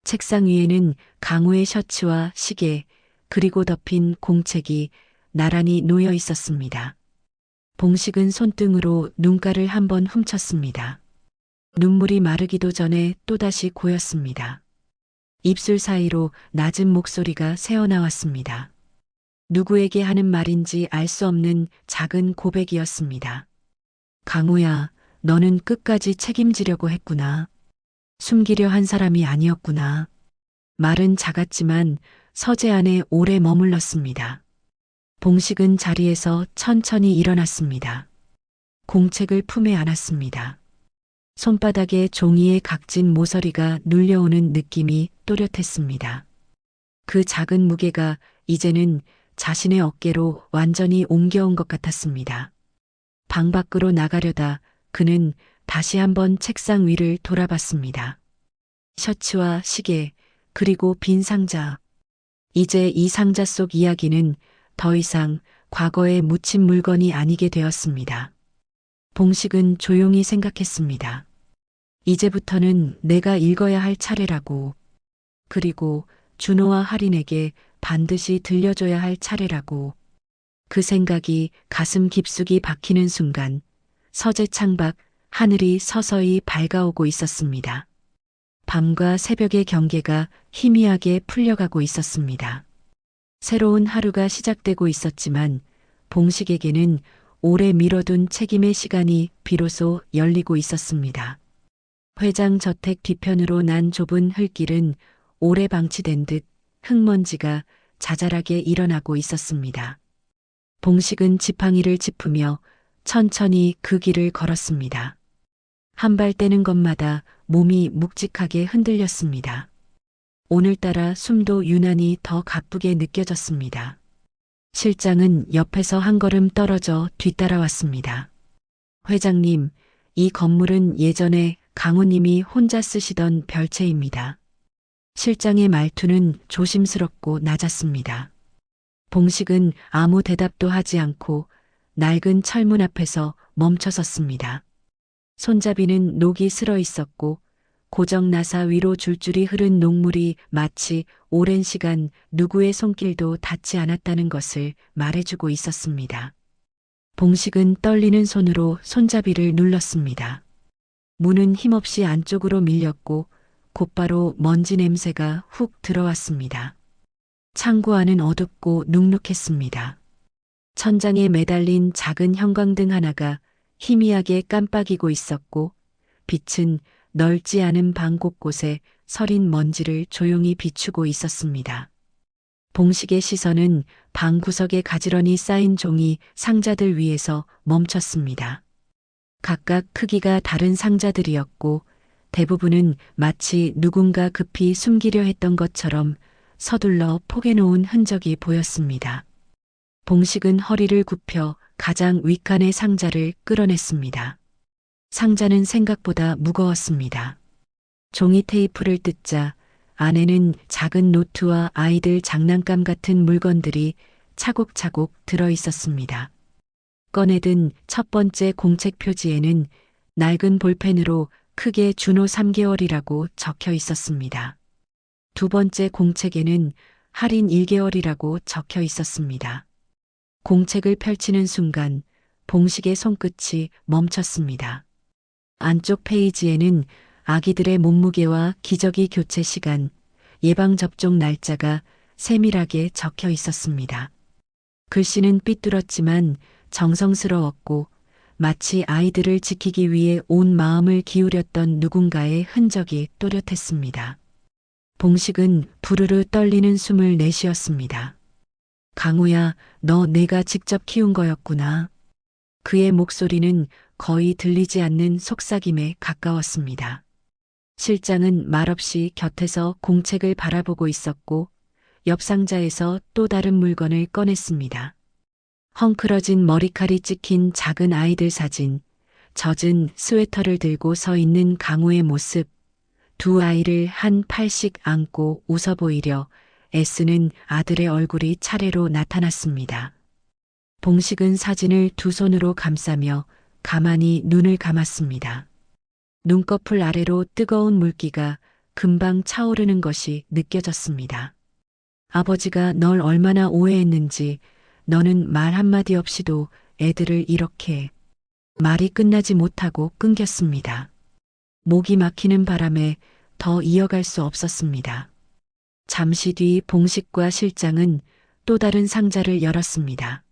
책상 위에는 강우의 셔츠와 시계, 그리고 덮인 공책이 나란히 놓여 있었습니다. 봉식은 손등으로 눈가를 한번 훔쳤습니다. 눈물이 마르기도 전에 또다시 고였습니다. 입술 사이로 낮은 목소리가 새어나왔습니다. 누구에게 하는 말인지 알 수 없는 작은 고백이었습니다. 강우야, 너는 끝까지 책임지려고 했구나. 숨기려 한 사람이 아니었구나. 말은 작았지만 서재 안에 오래 머물렀습니다. 봉식은 자리에서 천천히 일어났습니다. 공책을 품에 안았습니다. 손바닥에 종이의 각진 모서리가 눌려오는 느낌이 또렷했습니다. 그 작은 무게가 이제는 자신의 어깨로 완전히 옮겨온 것 같았습니다. 방 밖으로 나가려다 그는 다시 한번 책상 위를 돌아봤습니다. 셔츠와 시계, 그리고 빈 상자. 이제 이 상자 속 이야기는 더 이상 과거에 묻힌 물건이 아니게 되었습니다. 봉식은 조용히 생각했습니다. 이제부터는 내가 읽어야 할 차례라고. 그리고 준호와 할인에게 반드시 들려줘야 할 차례라고. 그 생각이 가슴 깊숙이 박히는 순간 서재 창밖 하늘이 서서히 밝아오고 있었습니다. 밤과 새벽의 경계가 희미하게 풀려가고 있었습니다. 새로운 하루가 시작되고 있었지만 봉식에게는 오래 미뤄둔 책임의 시간이 비로소 열리고 있었습니다. 회장 저택 뒤편으로 난 좁은 흙길은 오래 방치된 듯 흙먼지가 자잘하게 일어나고 있었습니다. 봉식은 지팡이를 짚으며 천천히 그 길을 걸었습니다. 한 발 떼는 것마다 몸이 묵직하게 흔들렸습니다. 오늘따라 숨도 유난히 더 가쁘게 느껴졌습니다. 실장은 옆에서 한 걸음 떨어져 뒤따라왔습니다. 회장님, 이 건물은 예전에 강우님이 혼자 쓰시던 별채입니다. 실장의 말투는 조심스럽고 낮았습니다. 봉식은 아무 대답도 하지 않고 낡은 철문 앞에서 멈춰섰습니다. 손잡이는 녹이 슬어 있었고 고정 나사 위로 줄줄이 흐른 녹물이 마치 오랜 시간 누구의 손길도 닿지 않았다는 것을 말해주고 있었습니다. 봉식은 떨리는 손으로 손잡이를 눌렀습니다. 문은 힘없이 안쪽으로 밀렸고 곧바로 먼지 냄새가 훅 들어왔습니다. 창고 안은 어둡고 눅눅했습니다. 천장에 매달린 작은 형광등 하나가 희미하게 깜빡이고 있었고 빛은 넓지 않은 방 곳곳에 서린 먼지를 조용히 비추고 있었습니다. 봉식의 시선은 방 구석에 가지런히 쌓인 종이 상자들 위에서 멈췄습니다. 각각 크기가 다른 상자들이었고 대부분은 마치 누군가 급히 숨기려 했던 것처럼 서둘러 포개놓은 흔적이 보였습니다. 봉식은 허리를 굽혀 가장 윗칸의 상자를 끌어냈습니다. 상자는 생각보다 무거웠습니다. 종이 테이프를 뜯자 안에는 작은 노트와 아이들 장난감 같은 물건들이 차곡차곡 들어 있었습니다. 꺼내든 첫 번째 공책 표지에는 낡은 볼펜으로 크게 준호 3개월이라고 적혀 있었습니다. 두 번째 공책에는 할인 1개월이라고 적혀 있었습니다. 공책을 펼치는 순간 봉식의 손끝이 멈췄습니다. 안쪽 페이지에는 아기들의 몸무게와 기저귀 교체 시간, 예방접종 날짜가 세밀하게 적혀 있었습니다. 글씨는 삐뚤었지만 정성스러웠고 마치 아이들을 지키기 위해 온 마음을 기울였던 누군가의 흔적이 또렷했습니다. 봉식은 부르르 떨리는 숨을 내쉬었습니다. 강우야, 너 내가 직접 키운 거였구나. 그의 목소리는 거의 들리지 않는 속삭임에 가까웠습니다. 실장은 말없이 곁에서 공책을 바라보고 있었고 옆 상자에서 또 다른 물건을 꺼냈습니다. 헝클어진 머리칼이 찍힌 작은 아이들 사진, 젖은 스웨터를 들고 서 있는 강우의 모습, 두 아이를 한 팔씩 안고 웃어 보이려 애쓰는 아들의 얼굴이 차례로 나타났습니다. 봉식은 사진을 두 손으로 감싸며 가만히 눈을 감았습니다. 눈꺼풀 아래로 뜨거운 물기가 금방 차오르는 것이 느껴졌습니다. 아버지가 널 얼마나 오해했는지 너는 말 한마디 없이도 애들을 이렇게. 말이 끝나지 못하고 끊겼습니다. 목이 막히는 바람에 더 이어갈 수 없었습니다. 잠시 뒤 봉식과 실장은 또 다른 상자를 열었습니다.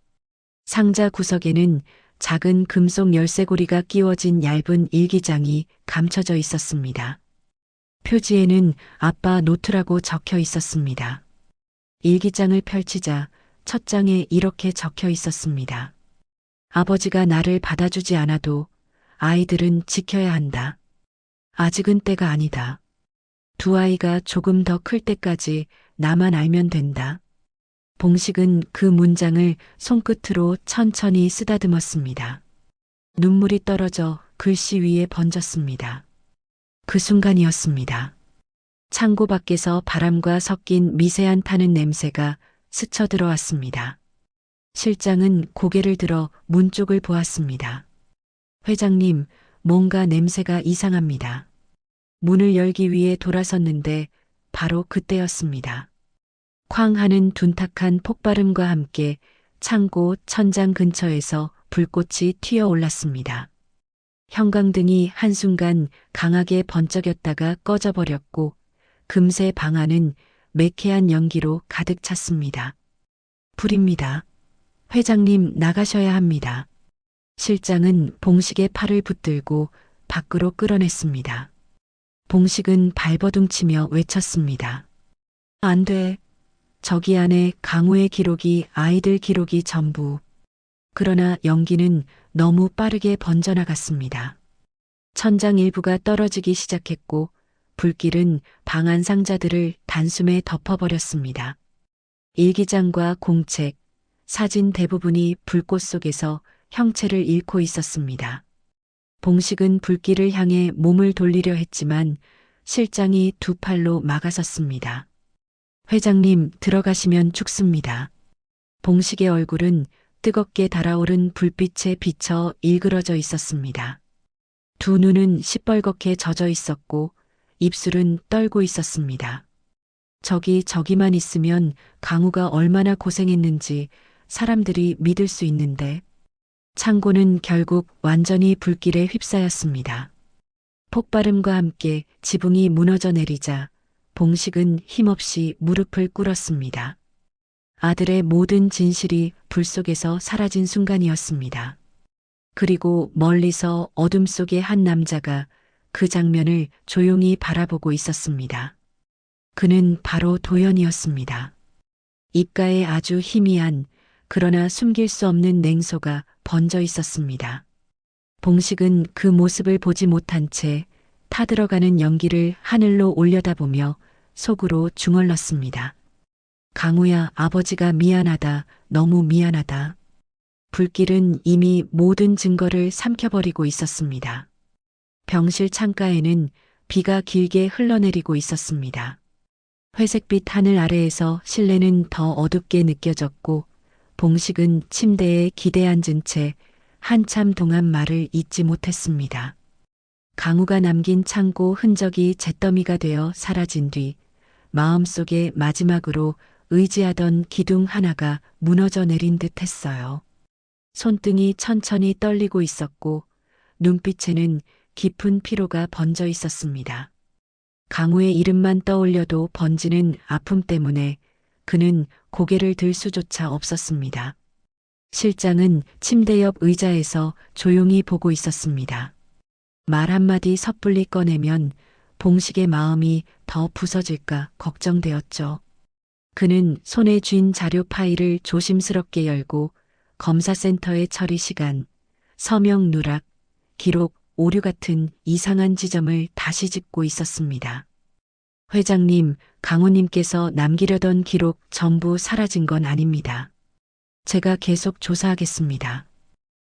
상자 구석에는 작은 금속 열쇠고리가 끼워진 얇은 일기장이 감춰져 있었습니다. 표지에는 아빠 노트라고 적혀 있었습니다. 일기장을 펼치자 첫 장에 이렇게 적혀 있었습니다. 아버지가 나를 받아주지 않아도 아이들은 지켜야 한다. 아직은 때가 아니다. 두 아이가 조금 더 클 때까지 나만 알면 된다. 봉식은 그 문장을 손끝으로 천천히 쓰다듬었습니다. 눈물이 떨어져 글씨 위에 번졌습니다. 그 순간이었습니다. 창고 밖에서 바람과 섞인 미세한 타는 냄새가 스쳐 들어왔습니다. 실장은 고개를 들어 문 쪽을 보았습니다. 회장님, 뭔가 냄새가 이상합니다. 문을 열기 위해 돌아섰는데 바로 그때였습니다. 쾅 하는 둔탁한 폭발음과 함께 창고 천장 근처에서 불꽃이 튀어 올랐습니다. 형광등이 한순간 강하게 번쩍였다가 꺼져버렸고 금세 방 안은 매캐한 연기로 가득 찼습니다. 불입니다. 회장님 나가셔야 합니다. 실장은 봉식의 팔을 붙들고 밖으로 끌어냈습니다. 봉식은 발버둥치며 외쳤습니다. 안 돼. 저기 안에 강우의 기록이 아이들 기록이 전부. 그러나 연기는 너무 빠르게 번져나갔습니다. 천장 일부가 떨어지기 시작했고 불길은 방 안 상자들을 단숨에 덮어버렸습니다. 일기장과 공책, 사진 대부분이 불꽃 속에서 형체를 잃고 있었습니다. 봉식은 불길을 향해 몸을 돌리려 했지만 실장이 두 팔로 막아섰습니다. 회장님, 들어가시면 죽습니다. 봉식의 얼굴은 뜨겁게 달아오른 불빛에 비쳐 일그러져 있었습니다. 두 눈은 시뻘겋게 젖어 있었고 입술은 떨고 있었습니다. 저기만 있으면 강우가 얼마나 고생했는지 사람들이 믿을 수 있는데 창고는 결국 완전히 불길에 휩싸였습니다. 폭발음과 함께 지붕이 무너져 내리자 봉식은 힘없이 무릎을 꿇었습니다. 아들의 모든 진실이 불 속에서 사라진 순간이었습니다. 그리고 멀리서 어둠 속의 한 남자가 그 장면을 조용히 바라보고 있었습니다. 그는 바로 도연이었습니다. 입가에 아주 희미한 그러나 숨길 수 없는 냉소가 번져 있었습니다. 봉식은 그 모습을 보지 못한 채 타들어가는 연기를 하늘로 올려다보며 속으로 중얼렀습니다. 강우야, 아버지가 미안하다. 너무 미안하다. 불길은 이미 모든 증거를 삼켜버리고 있었습니다. 병실 창가에는 비가 길게 흘러내리고 있었습니다. 회색빛 하늘 아래에서 실내는 더 어둡게 느껴졌고 봉식은 침대에 기대 앉은 채 한참 동안 말을 잇지 못했습니다. 강우가 남긴 창고 흔적이 잿더미가 되어 사라진 뒤 마음속에 마지막으로 의지하던 기둥 하나가 무너져 내린 듯 했어요. 손등이 천천히 떨리고 있었고 눈빛에는 깊은 피로가 번져 있었습니다. 강우의 이름만 떠올려도 번지는 아픔 때문에 그는 고개를 들 수조차 없었습니다. 실장은 침대 옆 의자에서 조용히 보고 있었습니다. 말 한마디 섣불리 꺼내면 봉식의 마음이 더 부서질까 걱정되었죠. 그는 손에 쥔 자료 파일을 조심스럽게 열고 검사센터의 처리 시간, 서명 누락, 기록, 오류 같은 이상한 지점을 다시 짚고 있었습니다. 회장님, 강우님께서 남기려던 기록 전부 사라진 건 아닙니다. 제가 계속 조사하겠습니다.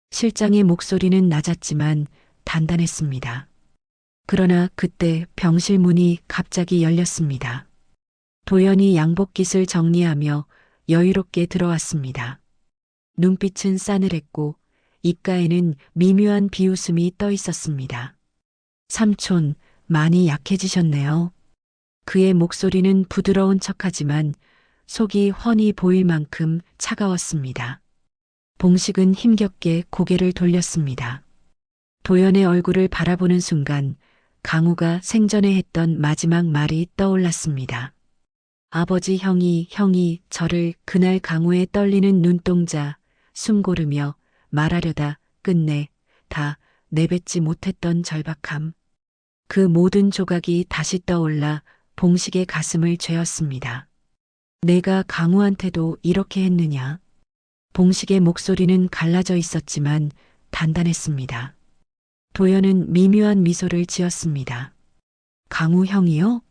실장의 목소리는 낮았지만 단단했습니다. 그러나 그때 병실 문이 갑자기 열렸습니다. 도연이 양복깃을 정리하며 여유롭게 들어왔습니다. 눈빛은 싸늘했고 입가에는 미묘한 비웃음이 떠 있었습니다. 삼촌, 많이 약해지셨네요. 그의 목소리는 부드러운 척하지만 속이 훤히 보일 만큼 차가웠습니다. 봉식은 힘겹게 고개를 돌렸습니다. 도연의 얼굴을 바라보는 순간 강우가 생전에 했던 마지막 말이 떠올랐습니다. 아버지 형이 저를 그날 강우의 떨리는 눈동자, 숨 고르며 말하려다 끝내 다 내뱉지 못했던 절박함. 그 모든 조각이 다시 떠올라 봉식의 가슴을 죄었습니다. 내가 강우한테도 이렇게 했느냐? 봉식의 목소리는 갈라져 있었지만 단단했습니다. 도연은 미묘한 미소를 지었습니다. 강우 형이요?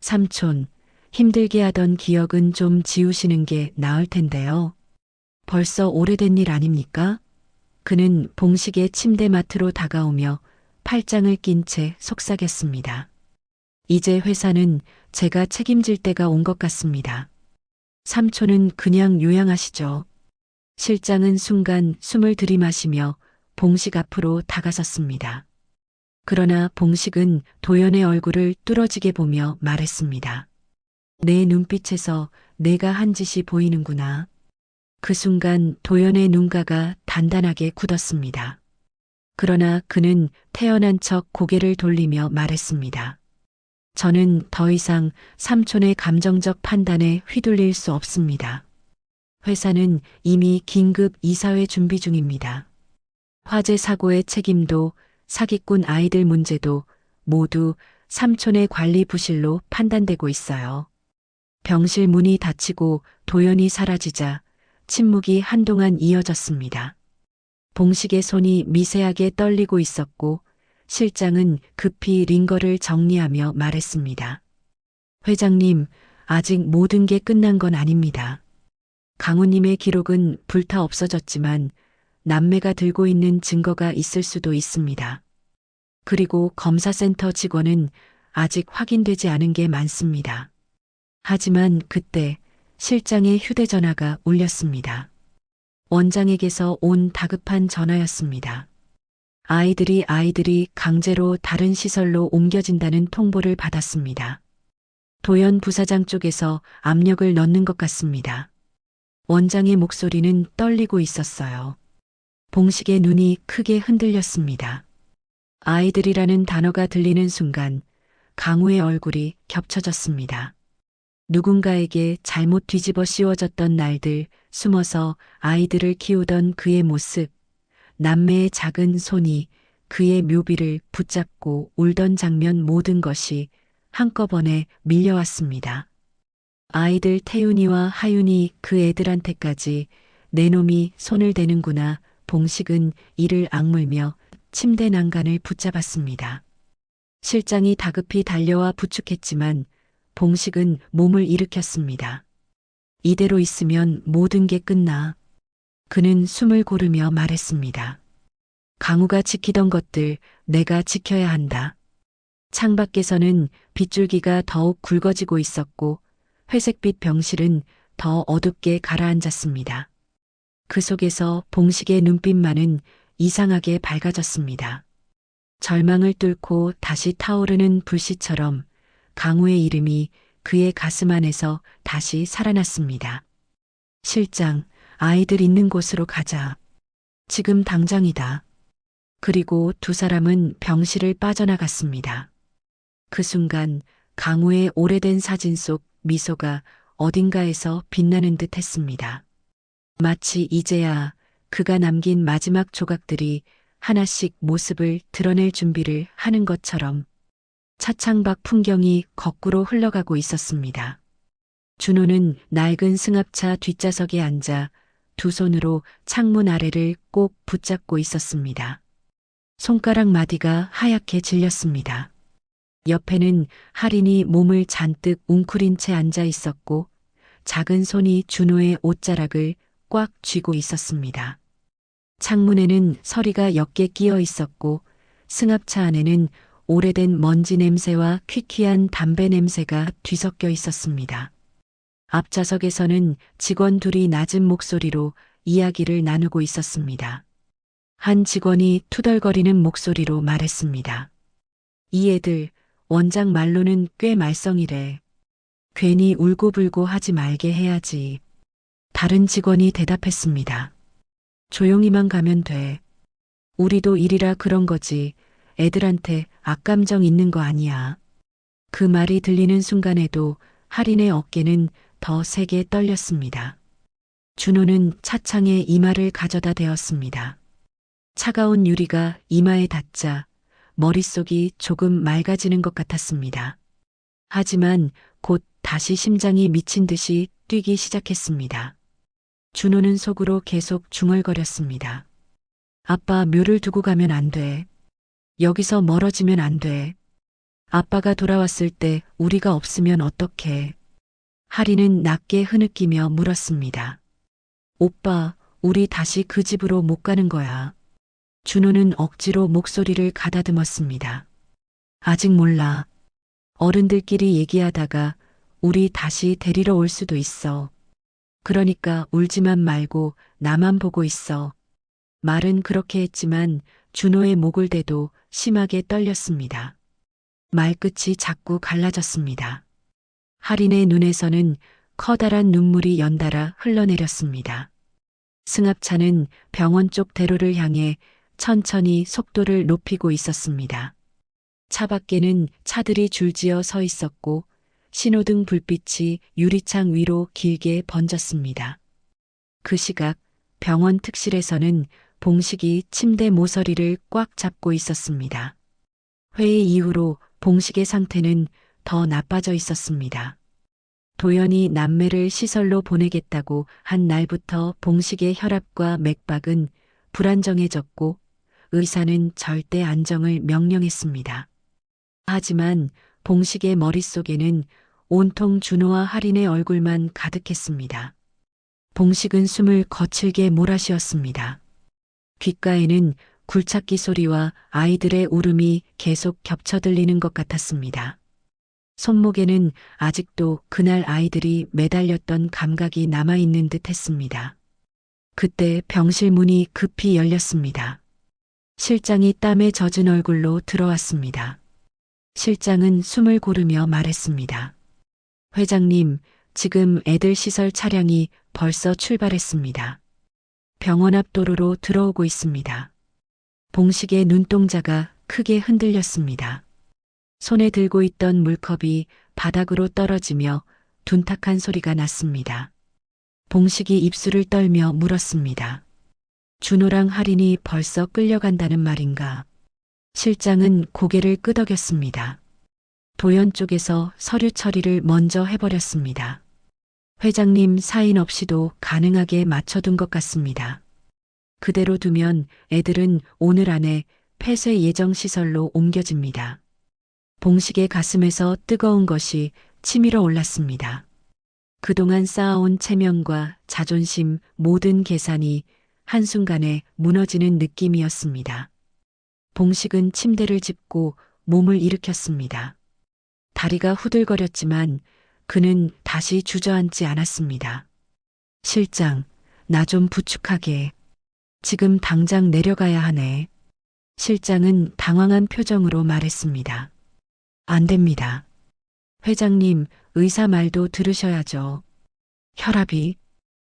삼촌, 힘들게 하던 기억은 좀 지우시는 게 나을 텐데요. 벌써 오래된 일 아닙니까? 그는 봉식의 침대맡으로 다가오며 팔짱을 낀 채 속삭였습니다. 이제 회사는 제가 책임질 때가 온 것 같습니다. 삼촌은 그냥 요양하시죠. 실장은 순간 숨을 들이마시며 봉식 앞으로 다가섰습니다. 그러나 봉식은 도연의 얼굴을 뚫어지게 보며 말했습니다. 내 눈빛에서 내가 한 짓이 보이는구나. 그 순간 도연의 눈가가 단단하게 굳었습니다. 그러나 그는 태연한 척 고개를 돌리며 말했습니다. 저는 더 이상 삼촌의 감정적 판단에 휘둘릴 수 없습니다. 회사는 이미 긴급 이사회 준비 중입니다. 화재 사고의 책임도 사기꾼 아이들 문제도 모두 삼촌의 관리 부실로 판단되고 있어요. 병실 문이 닫히고 도연이 사라지자 침묵이 한동안 이어졌습니다. 봉식의 손이 미세하게 떨리고 있었고 실장은 급히 링거를 정리하며 말했습니다. 회장님, 아직 모든 게 끝난 건 아닙니다. 강우님의 기록은 불타 없어졌지만 남매가 들고 있는 증거가 있을 수도 있습니다. 그리고 검사센터 직원은 아직 확인되지 않은 게 많습니다. 하지만 그때 실장의 휴대전화가 울렸습니다. 원장에게서 온 다급한 전화였습니다. 아이들이 강제로 다른 시설로 옮겨진다는 통보를 받았습니다. 도연 부사장 쪽에서 압력을 넣는 것 같습니다. 원장의 목소리는 떨리고 있었어요. 봉식의 눈이 크게 흔들렸습니다. 아이들이라는 단어가 들리는 순간 강우의 얼굴이 겹쳐졌습니다. 누군가에게 잘못 뒤집어 씌워졌던 날들, 숨어서 아이들을 키우던 그의 모습, 남매의 작은 손이 그의 묘비를 붙잡고 울던 장면 모든 것이 한꺼번에 밀려왔습니다. 아이들 태윤이와 하윤이 그 애들한테까지 내 놈이 손을 대는구나. 봉식은 이를 악물며 침대 난간을 붙잡았습니다. 실장이 다급히 달려와 부축했지만 봉식은 몸을 일으켰습니다. 이대로 있으면 모든 게 끝나. 그는 숨을 고르며 말했습니다. 강우가 지키던 것들 내가 지켜야 한다. 창밖에서는 빗줄기가 더욱 굵어지고 있었고 회색빛 병실은 더 어둡게 가라앉았습니다. 그 속에서 봉식의 눈빛만은 이상하게 밝아졌습니다. 절망을 뚫고 다시 타오르는 불씨처럼 강우의 이름이 그의 가슴 안에서 다시 살아났습니다. 실장, 아이들 있는 곳으로 가자. 지금 당장이다. 그리고 두 사람은 병실을 빠져나갔습니다. 그 순간 강우의 오래된 사진 속 미소가 어딘가에서 빛나는 듯 했습니다. 마치 이제야 그가 남긴 마지막 조각들이 하나씩 모습을 드러낼 준비를 하는 것처럼 차창 밖 풍경이 거꾸로 흘러가고 있었습니다. 준호는 낡은 승합차 뒷좌석에 앉아 두 손으로 창문 아래를 꼭 붙잡고 있었습니다. 손가락 마디가 하얗게 질렸습니다. 옆에는 할인이 몸을 잔뜩 웅크린 채 앉아 있었고 작은 손이 준호의 옷자락을 꽉 쥐고 있었습니다. 창문에는 서리가 옅게 끼어 있었고 승합차 안에는 오래된 먼지 냄새와 퀴퀴한 담배 냄새가 뒤섞여 있었습니다. 앞좌석에서는 직원 둘이 낮은 목소리로 이야기를 나누고 있었습니다. 한 직원이 투덜거리는 목소리로 말했습니다. 이 애들 원장 말로는 꽤 말썽이래. 괜히 울고불고 하지 말게 해야지. 다른 직원이 대답했습니다. 조용히만 가면 돼. 우리도 일이라 그런 거지. 애들한테 악감정 있는 거 아니야. 그 말이 들리는 순간에도 할인의 어깨는 더 세게 떨렸습니다. 준호는 차창에 이마를 가져다 대었습니다. 차가운 유리가 이마에 닿자 머릿속이 조금 맑아지는 것 같았습니다. 하지만 곧 다시 심장이 미친 듯이 뛰기 시작했습니다. 준호는 속으로 계속 중얼거렸습니다. 아빠 묘를 두고 가면 안 돼. 여기서 멀어지면 안 돼. 아빠가 돌아왔을 때 우리가 없으면 어떡해. 할인은 낮게 흐느끼며 물었습니다. 오빠, 우리 다시 그 집으로 못 가는 거야. 준호는 억지로 목소리를 가다듬었습니다. 아직 몰라. 어른들끼리 얘기하다가 우리 다시 데리러 올 수도 있어. 그러니까 울지만 말고 나만 보고 있어. 말은 그렇게 했지만 준호의 목을 대도 심하게 떨렸습니다. 말끝이 자꾸 갈라졌습니다. 할인의 눈에서는 커다란 눈물이 연달아 흘러내렸습니다. 승합차는 병원 쪽 대로를 향해 천천히 속도를 높이고 있었습니다. 차 밖에는 차들이 줄지어 서 있었고 신호등 불빛이 유리창 위로 길게 번졌습니다. 그 시각 병원 특실에서는 봉식이 침대 모서리를 꽉 잡고 있었습니다. 회의 이후로 봉식의 상태는 더 나빠져 있었습니다. 도연이 남매를 시설로 보내겠다고 한 날부터 봉식의 혈압과 맥박은 불안정해졌고 의사는 절대 안정을 명령했습니다. 하지만 봉식의 머릿속에는 온통 준호와 할인의 얼굴만 가득했습니다. 봉식은 숨을 거칠게 몰아쉬었습니다. 귓가에는 굴착기 소리와 아이들의 울음이 계속 겹쳐 들리는 것 같았습니다. 손목에는 아직도 그날 아이들이 매달렸던 감각이 남아있는 듯 했습니다. 그때 병실 문이 급히 열렸습니다. 실장이 땀에 젖은 얼굴로 들어왔습니다. 실장은 숨을 고르며 말했습니다. 회장님, 지금 애들 시설 차량이 벌써 출발했습니다. 병원 앞 도로로 들어오고 있습니다. 봉식의 눈동자가 크게 흔들렸습니다. 손에 들고 있던 물컵이 바닥으로 떨어지며 둔탁한 소리가 났습니다. 봉식이 입술을 떨며 물었습니다. 준호랑 할인이 벌써 끌려간다는 말인가? 실장은 고개를 끄덕였습니다. 도연 쪽에서 서류 처리를 먼저 해버렸습니다. 회장님 사인 없이도 가능하게 맞춰둔 것 같습니다. 그대로 두면 애들은 오늘 안에 폐쇄 예정 시설로 옮겨집니다. 봉식의 가슴에서 뜨거운 것이 치밀어 올랐습니다. 그동안 쌓아온 체면과 자존심 모든 계산이 한순간에 무너지는 느낌이었습니다. 봉식은 침대를 짚고 몸을 일으켰습니다. 다리가 후들거렸지만 그는 다시 주저앉지 않았습니다. 실장, 나 좀 부축하게. 지금 당장 내려가야 하네. 실장은 당황한 표정으로 말했습니다. 안 됩니다. 회장님, 의사 말도 들으셔야죠. 혈압이.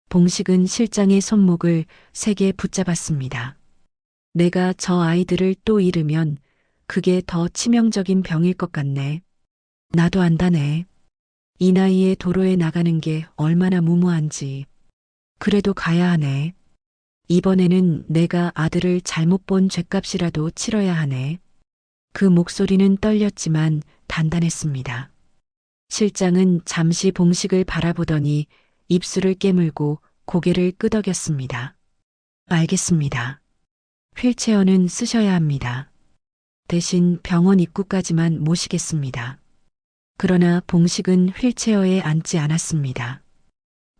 봉식은 실장의 손목을 세게 붙잡았습니다. 내가 저 아이들을 또 잃으면 그게 더 치명적인 병일 것 같네. 나도 안다네. 이 나이에 도로에 나가는 게 얼마나 무모한지. 그래도 가야 하네. 이번에는 내가 아들을 잘못 본 죗값이라도 치러야 하네. 그 목소리는 떨렸지만 단단했습니다. 실장은 잠시 봉식을 바라보더니 입술을 깨물고 고개를 끄덕였습니다. 알겠습니다. 휠체어는 쓰셔야 합니다. 대신 병원 입구까지만 모시겠습니다. 그러나 봉식은 휠체어에 앉지 않았습니다.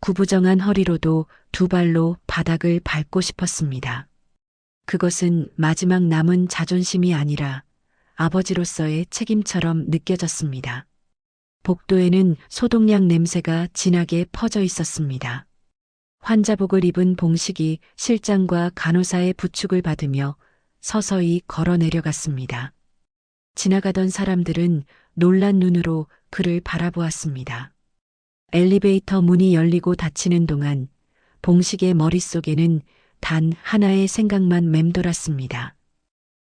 구부정한 허리로도 두 발로 바닥을 밟고 싶었습니다. 그것은 마지막 남은 자존심이 아니라 아버지로서의 책임처럼 느껴졌습니다. 복도에는 소독약 냄새가 진하게 퍼져 있었습니다. 환자복을 입은 봉식이 실장과 간호사의 부축을 받으며 서서히 걸어 내려갔습니다. 지나가던 사람들은 놀란 눈으로 그를 바라보았습니다. 엘리베이터 문이 열리고 닫히는 동안 봉식의 머릿속에는 단 하나의 생각만 맴돌았습니다.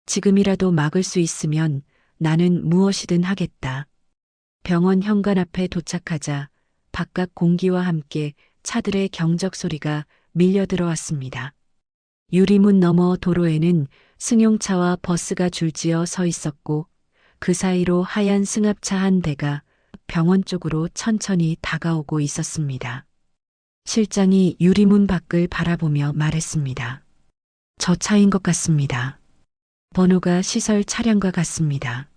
지금이라도 막을 수 있으면 나는 무엇이든 하겠다. 병원 현관 앞에 도착하자 바깥 공기와 함께 차들의 경적 소리가 밀려 들어왔습니다. 유리문 너머 도로에는 승용차와 버스가 줄지어 서 있었고 그 사이로 하얀 승합차 한 대가 병원 쪽으로 천천히 다가오고 있었습니다. 실장이 유리문 밖을 바라보며 말했습니다. 저 차인 것 같습니다. 번호가 시설 차량과 같습니다.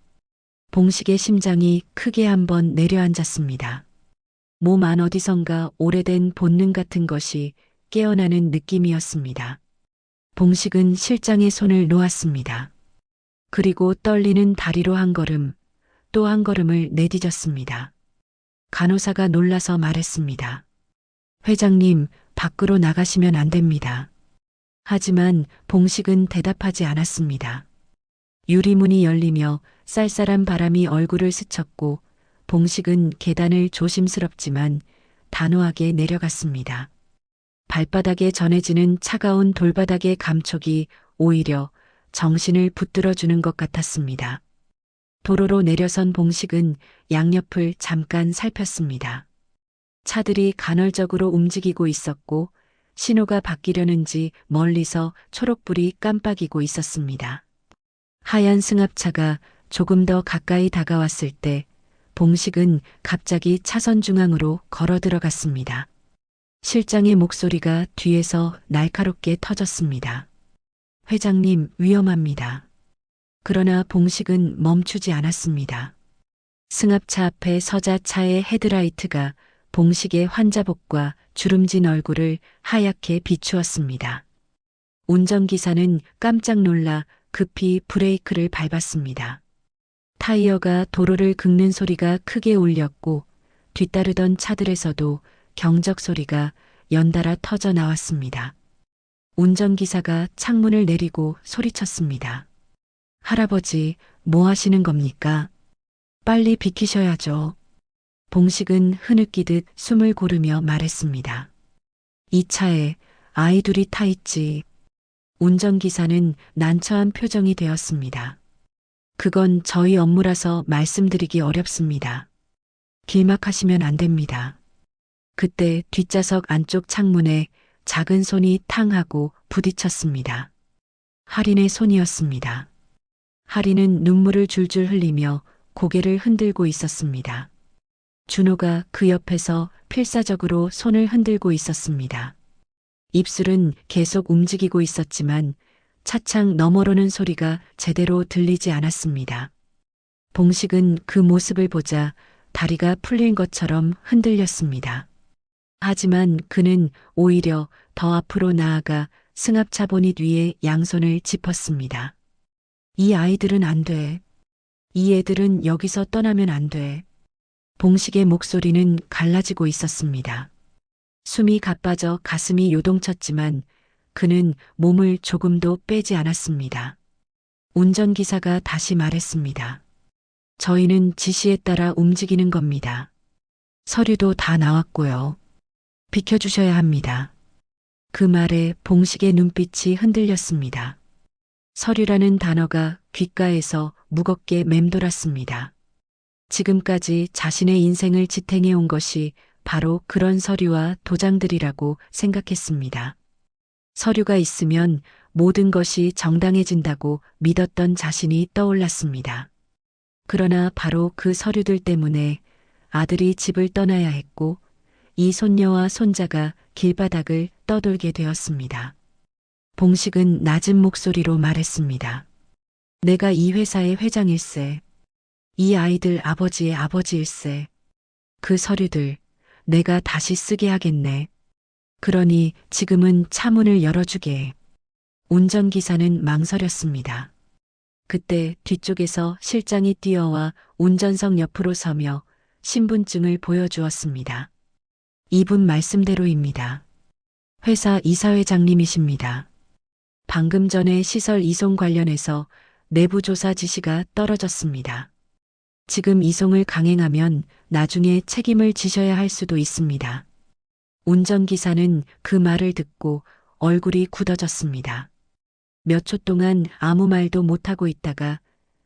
봉식의 심장이 크게 한번 내려앉았습니다. 몸 안 어디선가 오래된 본능 같은 것이 깨어나는 느낌이었습니다. 봉식은 실장의 손을 놓았습니다. 그리고 떨리는 다리로 한 걸음, 또 한 걸음을 내디뎠습니다. 간호사가 놀라서 말했습니다. 회장님, 밖으로 나가시면 안 됩니다. 하지만 봉식은 대답하지 않았습니다. 유리문이 열리며 쌀쌀한 바람이 얼굴을 스쳤고 봉식은 계단을 조심스럽지만 단호하게 내려갔습니다. 발바닥에 전해지는 차가운 돌바닥의 감촉이 오히려 정신을 붙들어주는 것 같았습니다. 도로로 내려선 봉식은 양옆을 잠깐 살폈습니다. 차들이 간헐적으로 움직이고 있었고 신호가 바뀌려는지 멀리서 초록불이 깜빡이고 있었습니다. 하얀 승합차가 조금 더 가까이 다가왔을 때 봉식은 갑자기 차선 중앙으로 걸어 들어갔습니다. 실장의 목소리가 뒤에서 날카롭게 터졌습니다. 회장님, 위험합니다. 그러나 봉식은 멈추지 않았습니다. 승합차 앞에 서자 차의 헤드라이트가 봉식의 환자복과 주름진 얼굴을 하얗게 비추었습니다. 운전기사는 깜짝 놀라 급히 브레이크를 밟았습니다. 타이어가 도로를 긁는 소리가 크게 울렸고 뒤따르던 차들에서도 경적 소리가 연달아 터져 나왔습니다. 운전기사가 창문을 내리고 소리쳤습니다. 할아버지, 뭐 하시는 겁니까? 빨리 비키셔야죠. 봉식은 흐느끼듯 숨을 고르며 말했습니다. 이 차에 아이 둘이 타 있지. 운전기사는 난처한 표정이 되었습니다. 그건 저희 업무라서 말씀드리기 어렵습니다. 길막하시면 안 됩니다. 그때 뒷좌석 안쪽 창문에 작은 손이 탕 하고 부딪혔습니다. 할인의 손이었습니다. 할인은 눈물을 줄줄 흘리며 고개를 흔들고 있었습니다. 준호가 그 옆에서 필사적으로 손을 흔들고 있었습니다. 입술은 계속 움직이고 있었지만 차창 너머로는 소리가 제대로 들리지 않았습니다. 봉식은 그 모습을 보자 다리가 풀린 것처럼 흔들렸습니다. 하지만 그는 오히려 더 앞으로 나아가 승합차 보닛 위에 양손을 짚었습니다. 이 아이들은 안 돼. 이 애들은 여기서 떠나면 안 돼. 봉식의 목소리는 갈라지고 있었습니다. 숨이 가빠져 가슴이 요동쳤지만 그는 몸을 조금도 빼지 않았습니다. 운전기사가 다시 말했습니다. 저희는 지시에 따라 움직이는 겁니다. 서류도 다 나왔고요. 비켜주셔야 합니다. 그 말에 봉식의 눈빛이 흔들렸습니다. 서류라는 단어가 귓가에서 무겁게 맴돌았습니다. 지금까지 자신의 인생을 지탱해 온 것이 바로 그런 서류와 도장들이라고 생각했습니다. 서류가 있으면 모든 것이 정당해진다고 믿었던 자신이 떠올랐습니다. 그러나 바로 그 서류들 때문에 아들이 집을 떠나야 했고 이 손녀와 손자가 길바닥을 떠돌게 되었습니다. 봉식은 낮은 목소리로 말했습니다. 내가 이 회사의 회장일세. 이 아이들 아버지의 아버지일세. 그 서류들 내가 다시 쓰게 하겠네. 그러니 지금은 차문을 열어주게. 운전기사는 망설였습니다. 그때 뒤쪽에서 실장이 뛰어와 운전석 옆으로 서며 신분증을 보여주었습니다. 이분 말씀대로입니다. 회사 이사회장님이십니다. 방금 전에 시설 이송 관련해서 내부조사 지시가 떨어졌습니다. 지금 이송을 강행하면 나중에 책임을 지셔야 할 수도 있습니다. 운전기사는 그 말을 듣고 얼굴이 굳어졌습니다. 몇 초 동안 아무 말도 못하고 있다가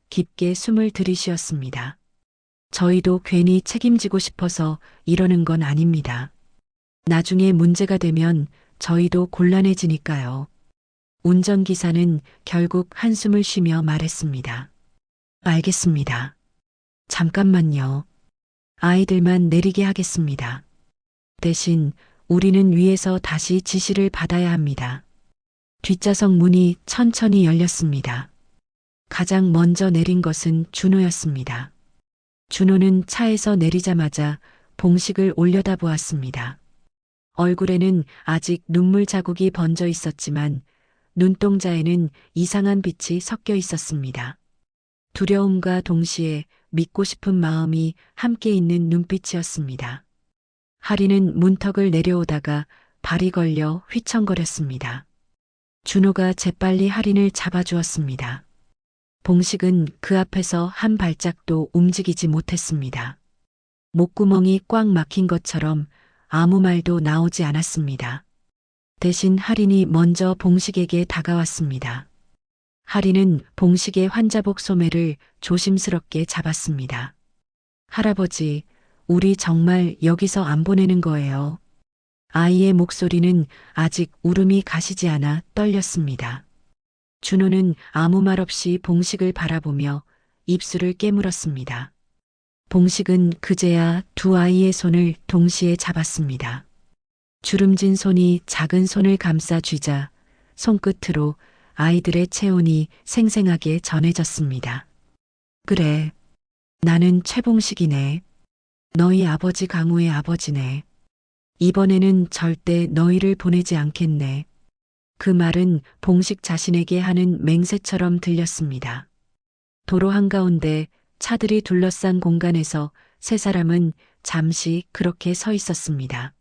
깊게 숨을 들이쉬었습니다. 저희도 괜히 책임지고 싶어서 이러는 건 아닙니다. 나중에 문제가 되면 저희도 곤란해지니까요. 운전기사는 결국 한숨을 쉬며 말했습니다. 알겠습니다. 잠깐만요. 아이들만 내리게 하겠습니다. 대신 우리는 위에서 다시 지시를 받아야 합니다. 뒷좌석 문이 천천히 열렸습니다. 가장 먼저 내린 것은 준호였습니다. 준호는 차에서 내리자마자 봉식을 올려다보았습니다. 얼굴에는 아직 눈물 자국이 번져 있었지만 눈동자에는 이상한 빛이 섞여 있었습니다. 두려움과 동시에 믿고 싶은 마음이 함께 있는 눈빛이었습니다. 할인은 문턱을 내려오다가 발이 걸려 휘청거렸습니다. 준호가 재빨리 할인을 잡아주었습니다. 봉식은 그 앞에서 한 발짝도 움직이지 못했습니다. 목구멍이 꽉 막힌 것처럼 아무 말도 나오지 않았습니다. 대신 할인이 먼저 봉식에게 다가왔습니다. 할인은 봉식의 환자복 소매를 조심스럽게 잡았습니다. 할아버지, 우리 정말 여기서 안 보내는 거예요. 아이의 목소리는 아직 울음이 가시지 않아 떨렸습니다. 준호는 아무 말 없이 봉식을 바라보며 입술을 깨물었습니다. 봉식은 그제야 두 아이의 손을 동시에 잡았습니다. 주름진 손이 작은 손을 감싸 쥐자 손끝으로 아이들의 체온이 생생하게 전해졌습니다. 그래, 나는 최봉식이네. 너희 아버지 강우의 아버지네. 이번에는 절대 너희를 보내지 않겠네. 그 말은 봉식 자신에게 하는 맹세처럼 들렸습니다. 도로 한가운데 차들이 둘러싼 공간에서 세 사람은 잠시 그렇게 서 있었습니다.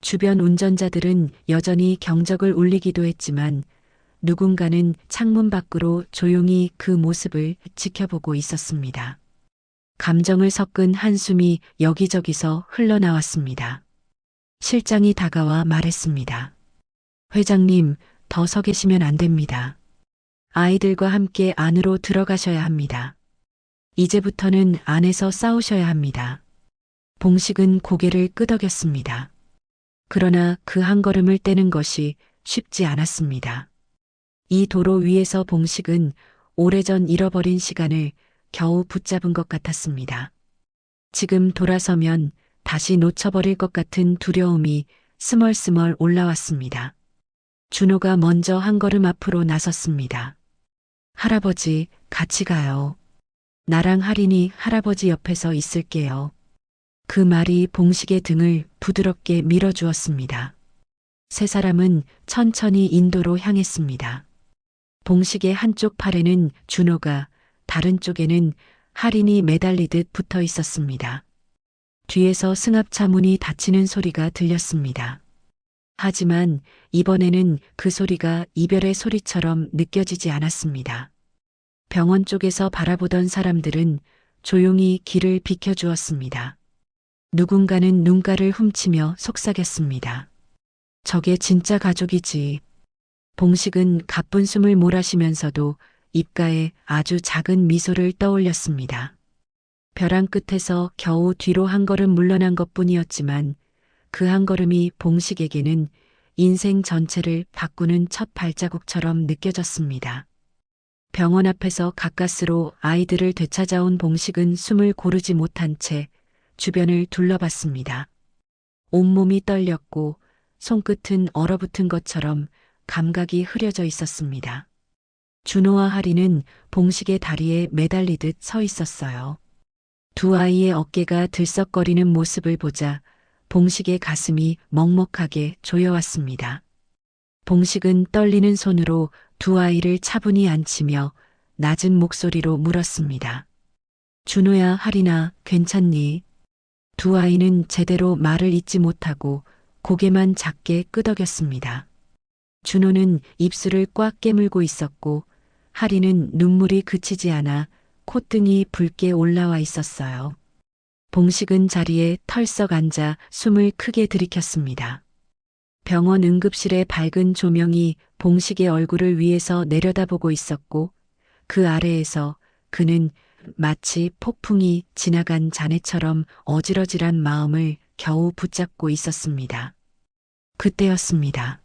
주변 운전자들은 여전히 경적을 울리기도 했지만 누군가는 창문 밖으로 조용히 그 모습을 지켜보고 있었습니다. 감정을 섞은 한숨이 여기저기서 흘러나왔습니다. 실장이 다가와 말했습니다. 회장님, 더 서 계시면 안 됩니다. 아이들과 함께 안으로 들어가셔야 합니다. 이제부터는 안에서 싸우셔야 합니다. 봉식은 고개를 끄덕였습니다. 그러나 그 한 걸음을 떼는 것이 쉽지 않았습니다. 이 도로 위에서 봉식은 오래전 잃어버린 시간을 겨우 붙잡은 것 같았습니다. 지금 돌아서면 다시 놓쳐버릴 것 같은 두려움이 스멀스멀 올라왔습니다. 준호가 먼저 한 걸음 앞으로 나섰습니다. 할아버지, 같이 가요. 나랑 할인이 할아버지 옆에서 있을게요. 그 말이 봉식의 등을 부드럽게 밀어주었습니다. 세 사람은 천천히 인도로 향했습니다. 봉식의 한쪽 팔에는 준호가, 다른 쪽에는 할인이 매달리듯 붙어 있었습니다. 뒤에서 승합차 문이 닫히는 소리가 들렸습니다. 하지만 이번에는 그 소리가 이별의 소리처럼 느껴지지 않았습니다. 병원 쪽에서 바라보던 사람들은 조용히 길을 비켜주었습니다. 누군가는 눈가를 훔치며 속삭였습니다. 저게 진짜 가족이지. 봉식은 가쁜 숨을 몰아쉬면서도 입가에 아주 작은 미소를 떠올렸습니다. 벼랑 끝에서 겨우 뒤로 한 걸음 물러난 것뿐이었지만 그 한 걸음이 봉식에게는 인생 전체를 바꾸는 첫 발자국처럼 느껴졌습니다. 병원 앞에서 가까스로 아이들을 되찾아온 봉식은 숨을 고르지 못한 채 주변을 둘러봤습니다. 온몸이 떨렸고 손끝은 얼어붙은 것처럼 감각이 흐려져 있었습니다. 준호와 하리는 봉식의 다리에 매달리듯 서 있었어요. 두 아이의 어깨가 들썩거리는 모습을 보자 봉식의 가슴이 먹먹하게 조여왔습니다. 봉식은 떨리는 손으로 두 아이를 차분히 안치며 낮은 목소리로 물었습니다. 준호야, 하리나, 괜찮니? 두 아이는 제대로 말을 잇지 못하고 고개만 작게 끄덕였습니다. 준호는 입술을 꽉 깨물고 있었고 하리는 눈물이 그치지 않아 콧등이 붉게 올라와 있었어요. 봉식은 자리에 털썩 앉아 숨을 크게 들이켰습니다. 병원 응급실의 밝은 조명이 봉식의 얼굴을 위에서 내려다보고 있었고 그 아래에서 그는 마치 폭풍이 지나간 잔해처럼 어지러질한 마음을 겨우 붙잡고 있었습니다. 그때였습니다.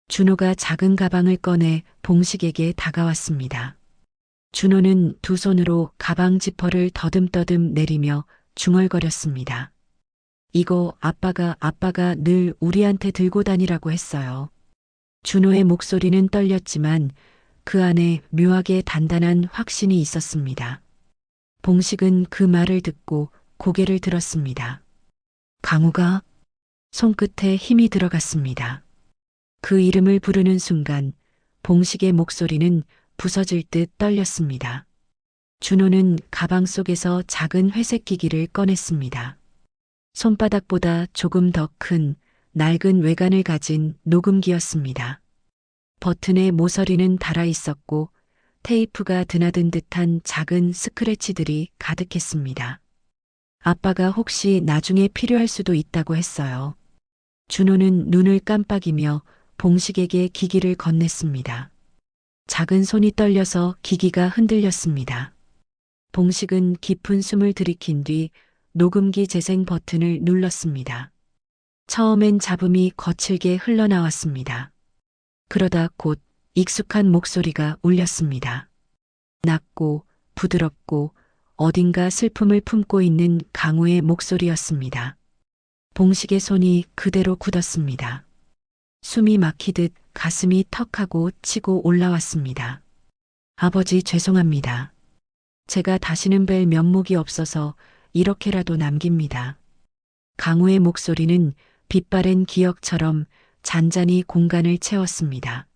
준호가 작은 가방을 꺼내 봉식에게 다가왔습니다. 준호는 두 손으로 가방 지퍼를 더듬더듬 내리며 중얼거렸습니다. 이거 아빠가 늘 우리한테 들고 다니라고 했어요. 준호의 목소리는 떨렸지만 그 안에 묘하게 단단한 확신이 있었습니다. 봉식은 그 말을 듣고 고개를 들었습니다. 강우가? 손끝에 힘이 들어갔습니다. 그 이름을 부르는 순간 봉식의 목소리는 부서질 듯 떨렸습니다. 준호는 가방 속에서 작은 회색 기기를 꺼냈습니다. 손바닥보다 조금 더 큰 낡은 외관을 가진 녹음기였습니다. 버튼에 모서리는 달아 있었고 테이프가 드나든 듯한 작은 스크래치들이 가득했습니다. 아빠가 혹시 나중에 필요할 수도 있다고 했어요. 준호는 눈을 깜빡이며 봉식에게 기기를 건넸습니다. 작은 손이 떨려서 기기가 흔들렸습니다. 봉식은 깊은 숨을 들이킨 뒤 녹음기 재생 버튼을 눌렀습니다. 처음엔 잡음이 거칠게 흘러나왔습니다. 그러다 곧 익숙한 목소리가 울렸습니다. 낮고 부드럽고 어딘가 슬픔을 품고 있는 강우의 목소리였습니다. 봉식의 손이 그대로 굳었습니다. 숨이 막히듯 가슴이 턱하고 치고 올라왔습니다. 아버지 죄송합니다. 제가 다시는 뵐 면목이 없어서 이렇게라도 남깁니다. 강우의 목소리는 빛바랜 기억처럼 잔잔히 공간을 채웠습니다.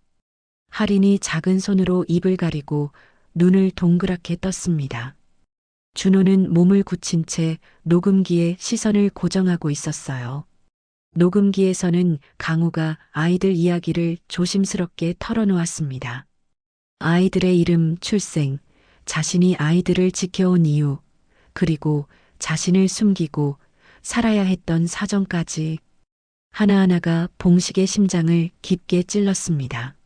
할인이 작은 손으로 입을 가리고 눈을 동그랗게 떴습니다. 준호는 몸을 굳힌 채 녹음기에 시선을 고정하고 있었어요. 녹음기에서는 강우가 아이들 이야기를 조심스럽게 털어놓았습니다. 아이들의 이름, 출생, 자신이 아이들을 지켜온 이유, 그리고 자신을 숨기고 살아야 했던 사정까지 하나하나가 봉식의 심장을 깊게 찔렀습니다.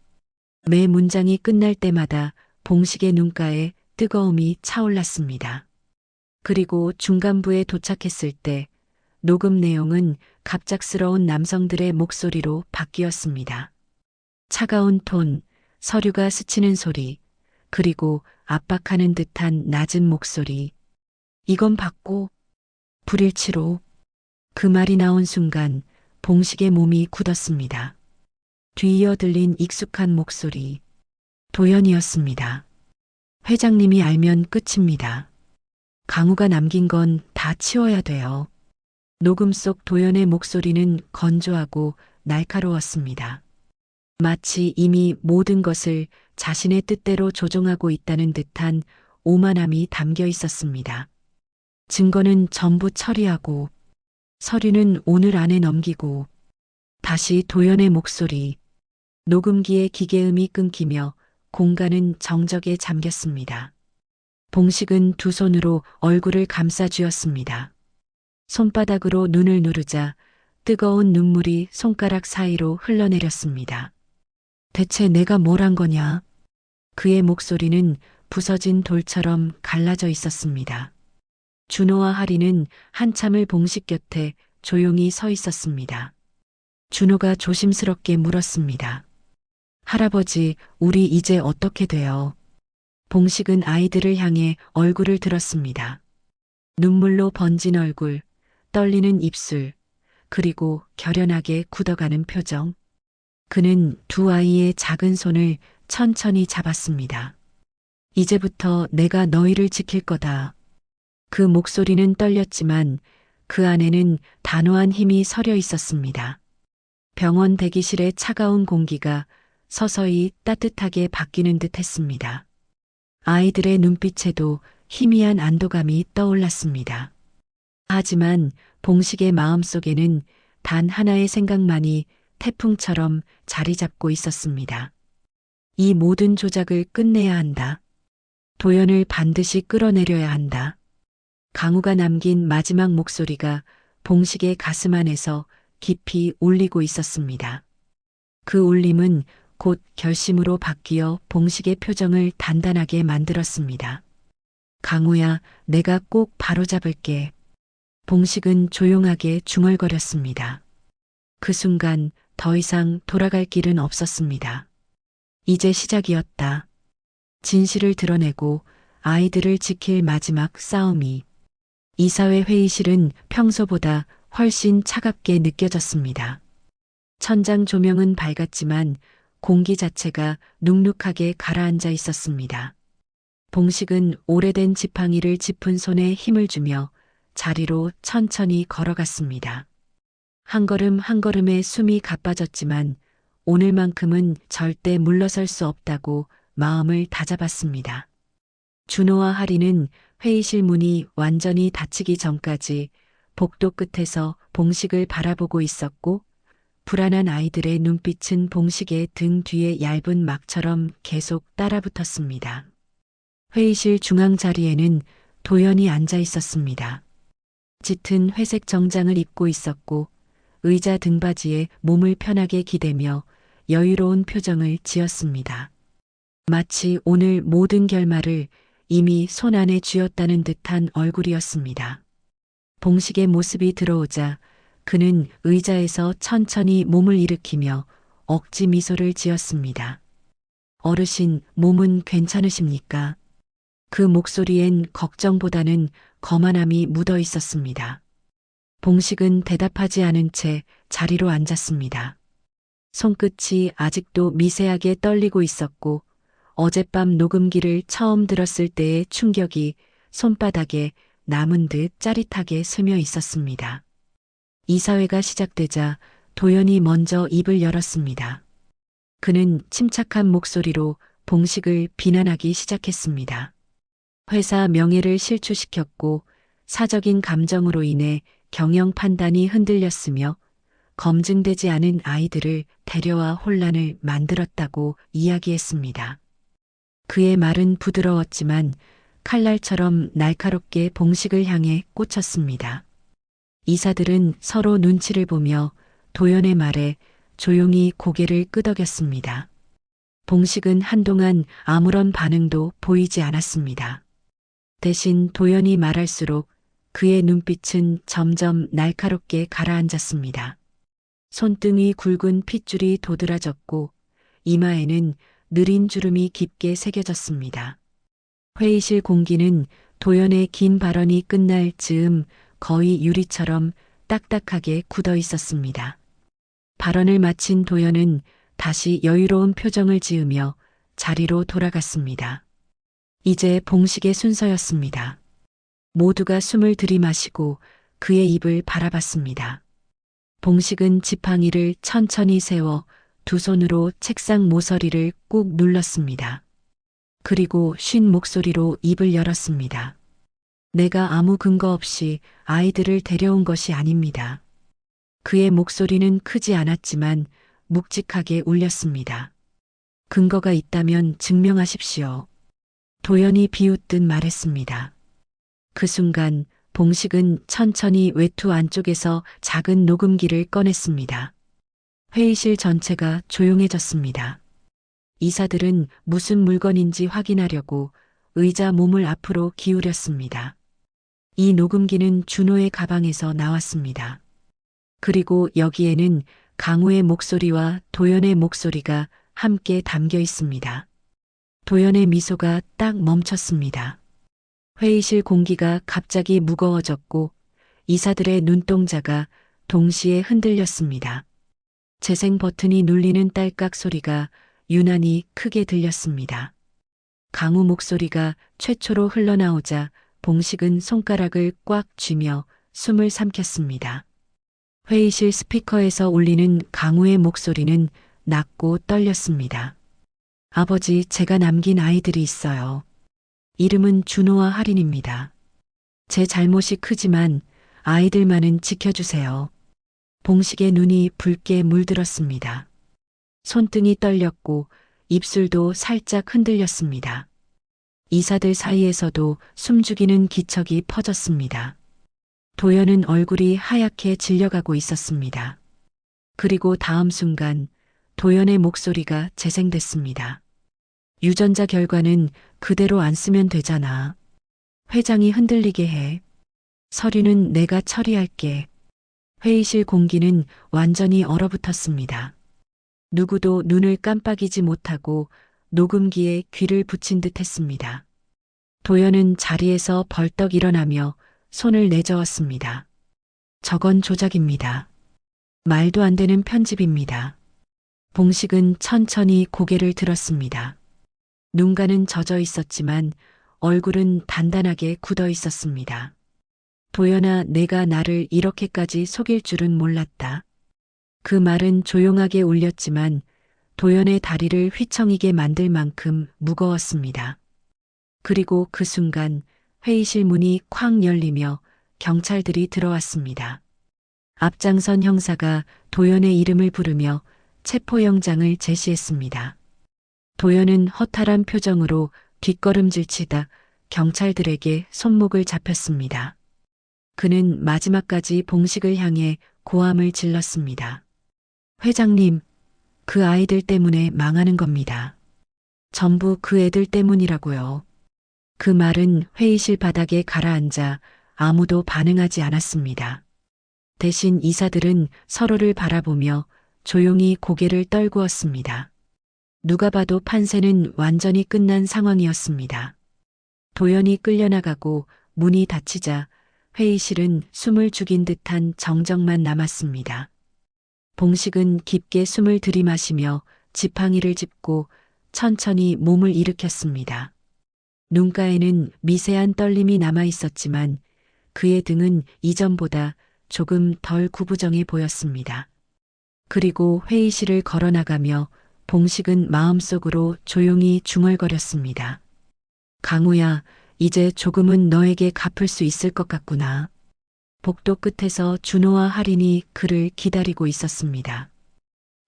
매 문장이 끝날 때마다 봉식의 눈가에 뜨거움이 차올랐습니다. 그리고 중간부에 도착했을 때 녹음 내용은 갑작스러운 남성들의 목소리로 바뀌었습니다. 차가운 톤, 서류가 스치는 소리, 그리고 압박하는 듯한 낮은 목소리. 이건 받고 불일치로. 그 말이 나온 순간 봉식의 몸이 굳었습니다. 뒤이어 들린 익숙한 목소리. 도연이었습니다. 회장님이 알면 끝입니다. 강우가 남긴 건 다 치워야 돼요. 녹음 속 도연의 목소리는 건조하고 날카로웠습니다. 마치 이미 모든 것을 자신의 뜻대로 조종하고 있다는 듯한 오만함이 담겨 있었습니다. 증거는 전부 처리하고 서류는 오늘 안에 넘기고. 다시 도연의 목소리. 녹음기의 기계음이 끊기며 공간은 정적에 잠겼습니다. 봉식은 두 손으로 얼굴을 감싸 쥐었습니다. 손바닥으로 눈을 누르자 뜨거운 눈물이 손가락 사이로 흘러내렸습니다. 대체 내가 뭘 한 거냐? 그의 목소리는 부서진 돌처럼 갈라져 있었습니다. 준호와 하리는 한참을 봉식 곁에 조용히 서 있었습니다. 준호가 조심스럽게 물었습니다. 할아버지, 우리 이제 어떻게 돼요? 봉식은 아이들을 향해 얼굴을 들었습니다. 눈물로 번진 얼굴, 떨리는 입술, 그리고 결연하게 굳어가는 표정. 그는 두 아이의 작은 손을 천천히 잡았습니다. 이제부터 내가 너희를 지킬 거다. 그 목소리는 떨렸지만 그 안에는 단호한 힘이 서려 있었습니다. 병원 대기실의 차가운 공기가 서서히 따뜻하게 바뀌는 듯 했습니다. 아이들의 눈빛에도 희미한 안도감이 떠올랐습니다. 하지만 봉식의 마음속에는 단 하나의 생각만이 태풍처럼 자리 잡고 있었습니다. 이 모든 조작을 끝내야 한다. 도연을 반드시 끌어내려야 한다. 강우가 남긴 마지막 목소리가 봉식의 가슴 안에서 깊이 울리고 있었습니다. 그 울림은 곧 결심으로 바뀌어 봉식의 표정을 단단하게 만들었습니다. 강우야, 내가 꼭 바로잡을게. 봉식은 조용하게 중얼거렸습니다. 그 순간 더 이상 돌아갈 길은 없었습니다. 이제 시작이었다. 진실을 드러내고 아이들을 지킬 마지막 싸움이. 이사회 회의실은 평소보다 훨씬 차갑게 느껴졌습니다. 천장 조명은 밝았지만 공기 자체가 눅눅하게 가라앉아 있었습니다. 봉식은 오래된 지팡이를 짚은 손에 힘을 주며 자리로 천천히 걸어갔습니다. 한 걸음 한 걸음에 숨이 가빠졌지만 오늘만큼은 절대 물러설 수 없다고 마음을 다잡았습니다. 준호와 하리는 회의실 문이 완전히 닫히기 전까지 복도 끝에서 봉식을 바라보고 있었고 불안한 아이들의 눈빛은 봉식의 등 뒤에 얇은 막처럼 계속 따라붙었습니다. 회의실 중앙 자리에는 도연이 앉아 있었습니다. 짙은 회색 정장을 입고 있었고 의자 등받이에 몸을 편하게 기대며 여유로운 표정을 지었습니다. 마치 오늘 모든 결말을 이미 손 안에 쥐었다는 듯한 얼굴이었습니다. 봉식의 모습이 들어오자 그는 의자에서 천천히 몸을 일으키며 억지 미소를 지었습니다. 어르신, 몸은 괜찮으십니까? 그 목소리엔 걱정보다는 거만함이 묻어 있었습니다. 봉식은 대답하지 않은 채 자리로 앉았습니다. 손끝이 아직도 미세하게 떨리고 있었고 어젯밤 녹음기를 처음 들었을 때의 충격이 손바닥에 남은 듯 짜릿하게 스며 있었습니다. 이사회가 시작되자 도연이 먼저 입을 열었습니다. 그는 침착한 목소리로 봉식을 비난하기 시작했습니다. 회사 명예를 실추시켰고 사적인 감정으로 인해 경영 판단이 흔들렸으며 검증되지 않은 아이들을 데려와 혼란을 만들었다고 이야기했습니다. 그의 말은 부드러웠지만 칼날처럼 날카롭게 봉식을 향해 꽂혔습니다. 이사들은 서로 눈치를 보며 도연의 말에 조용히 고개를 끄덕였습니다. 봉식은 한동안 아무런 반응도 보이지 않았습니다. 대신 도연이 말할수록 그의 눈빛은 점점 날카롭게 가라앉았습니다. 손등이 굵은 핏줄이 도드라졌고 이마에는 느린 주름이 깊게 새겨졌습니다. 회의실 공기는 도연의 긴 발언이 끝날 즈음 거의 유리처럼 딱딱하게 굳어 있었습니다. 발언을 마친 도연은 다시 여유로운 표정을 지으며 자리로 돌아갔습니다. 이제 봉식의 순서였습니다. 모두가 숨을 들이마시고 그의 입을 바라봤습니다. 봉식은 지팡이를 천천히 세워 두 손으로 책상 모서리를 꾹 눌렀습니다. 그리고 쉰 목소리로 입을 열었습니다. 내가 아무 근거 없이 아이들을 데려온 것이 아닙니다. 그의 목소리는 크지 않았지만 묵직하게 울렸습니다. 근거가 있다면 증명하십시오. 도연이 비웃듯 말했습니다. 그 순간 봉식은 천천히 외투 안쪽에서 작은 녹음기를 꺼냈습니다. 회의실 전체가 조용해졌습니다. 이사들은 무슨 물건인지 확인하려고 의자 몸을 앞으로 기울였습니다. 이 녹음기는 준호의 가방에서 나왔습니다. 그리고 여기에는 강우의 목소리와 도연의 목소리가 함께 담겨 있습니다. 도연의 미소가 딱 멈췄습니다. 회의실 공기가 갑자기 무거워졌고 이사들의 눈동자가 동시에 흔들렸습니다. 재생 버튼이 눌리는 딸깍 소리가 유난히 크게 들렸습니다. 강우 목소리가 최초로 흘러나오자 봉식은 손가락을 꽉 쥐며 숨을 삼켰습니다. 회의실 스피커에서 울리는 강우의 목소리는 낮고 떨렸습니다. 아버지, 제가 남긴 아이들이 있어요. 이름은 준호와 할인입니다. 제 잘못이 크지만 아이들만은 지켜주세요. 봉식의 눈이 붉게 물들었습니다. 손등이 떨렸고 입술도 살짝 흔들렸습니다. 이사들 사이에서도 숨죽이는 기척이 퍼졌습니다. 도연은 얼굴이 하얗게 질려가고 있었습니다. 그리고 다음 순간 도연의 목소리가 재생됐습니다. 유전자 결과는 그대로 안 쓰면 되잖아. 회장이 흔들리게 해. 서류는 내가 처리할게. 회의실 공기는 완전히 얼어붙었습니다. 누구도 눈을 깜빡이지 못하고 녹음기에 귀를 붙인 듯 했습니다. 도연은 자리에서 벌떡 일어나며 손을 내저었습니다. 저건 조작입니다. 말도 안 되는 편집입니다. 봉식은 천천히 고개를 들었습니다. 눈가는 젖어 있었지만 얼굴은 단단하게 굳어 있었습니다. 도연아, 내가 나를 이렇게까지 속일 줄은 몰랐다. 그 말은 조용하게 울렸지만 도연의 다리를 휘청이게 만들 만큼 무거웠습니다. 그리고 그 순간 회의실 문이 쾅 열리며 경찰들이 들어왔습니다. 앞장선 형사가 도연의 이름을 부르며 체포영장을 제시했습니다. 도연은 허탈한 표정으로 뒷걸음질치다 경찰들에게 손목을 잡혔습니다. 그는 마지막까지 봉식을 향해 고함을 질렀습니다. 회장님, 그 아이들 때문에 망하는 겁니다. 전부 그 애들 때문이라고요. 그 말은 회의실 바닥에 가라앉아 아무도 반응하지 않았습니다. 대신 이사들은 서로를 바라보며 조용히 고개를 떨구었습니다. 누가 봐도 판세는 완전히 끝난 상황이었습니다. 도연이 끌려나가고 문이 닫히자 회의실은 숨을 죽인 듯한 정적만 남았습니다. 봉식은 깊게 숨을 들이마시며 지팡이를 짚고 천천히 몸을 일으켰습니다. 눈가에는 미세한 떨림이 남아 있었지만 그의 등은 이전보다 조금 덜 구부정해 보였습니다. 그리고 회의실을 걸어나가며 봉식은 마음속으로 조용히 중얼거렸습니다. 강우야, 이제 조금은 너에게 갚을 수 있을 것 같구나. 복도 끝에서 준호와 할인이 그를 기다리고 있었습니다.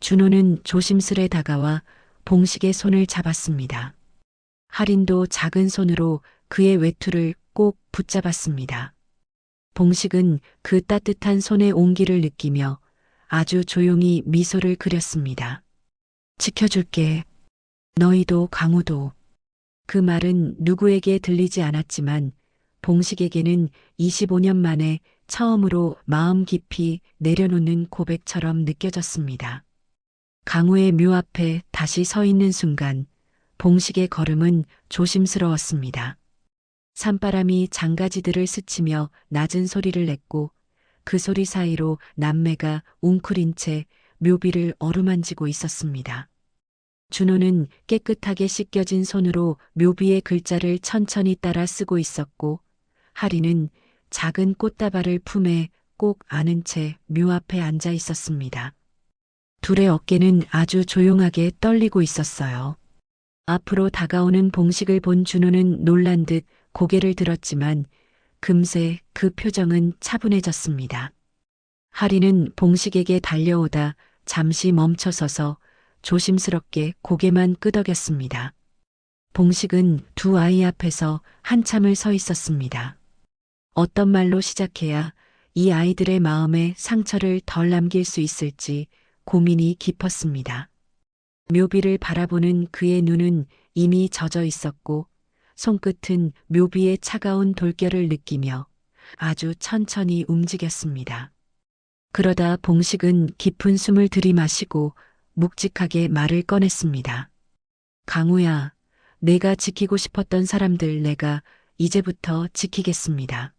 준호는 조심스레 다가와 봉식의 손을 잡았습니다. 할인도 작은 손으로 그의 외투를 꼭 붙잡았습니다. 봉식은 그 따뜻한 손의 온기를 느끼며 아주 조용히 미소를 그렸습니다. 지켜줄게. 너희도 강우도. 그 말은 누구에게 들리지 않았지만 봉식에게는 25년 만에 처음으로 마음 깊이 내려놓는 고백처럼 느껴졌습니다. 강우의 묘 앞에 다시 서 있는 순간 봉식의 걸음은 조심스러웠습니다. 산바람이 장가지들을 스치며 낮은 소리를 냈고 그 소리 사이로 남매가 웅크린 채 묘비를 어루만지고 있었습니다. 준호는 깨끗하게 씻겨진 손으로 묘비의 글자를 천천히 따라 쓰고 있었고 할인은 작은 꽃다발을 품에 꼭 안은 채 묘 앞에 앉아 있었습니다. 둘의 어깨는 아주 조용하게 떨리고 있었어요. 앞으로 다가오는 봉식을 본 준호는 놀란 듯 고개를 들었지만 금세 그 표정은 차분해졌습니다. 할인은 봉식에게 달려오다 잠시 멈춰서서 조심스럽게 고개만 끄덕였습니다. 봉식은 두 아이 앞에서 한참을 서 있었습니다. 어떤 말로 시작해야 이 아이들의 마음에 상처를 덜 남길 수 있을지 고민이 깊었습니다. 묘비를 바라보는 그의 눈은 이미 젖어 있었고 손끝은 묘비의 차가운 돌결을 느끼며 아주 천천히 움직였습니다. 그러다 봉식은 깊은 숨을 들이마시고 묵직하게 말을 꺼냈습니다. 강우야, 내가 지키고 싶었던 사람들 내가 이제부터 지키겠습니다.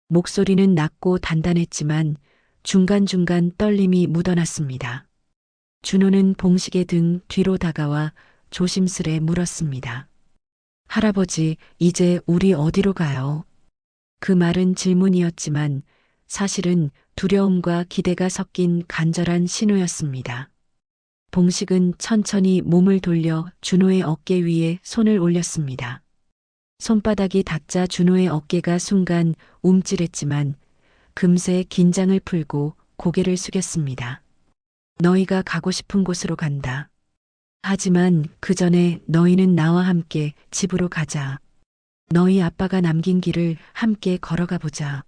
목소리는 낮고 단단했지만 중간중간 떨림이 묻어났습니다. 준호는 봉식의 등 뒤로 다가와 조심스레 물었습니다. 할아버지, 이제 우리 어디로 가요? 그 말은 질문이었지만 사실은 두려움과 기대가 섞인 간절한 신호였습니다. 봉식은 천천히 몸을 돌려 준호의 어깨 위에 손을 올렸습니다. 손바닥이 닿자 준호의 어깨가 순간 움찔했지만 금세 긴장을 풀고 고개를 숙였습니다. 너희가 가고 싶은 곳으로 간다. 하지만 그 전에 너희는 나와 함께 집으로 가자. 너희 아빠가 남긴 길을 함께 걸어가 보자.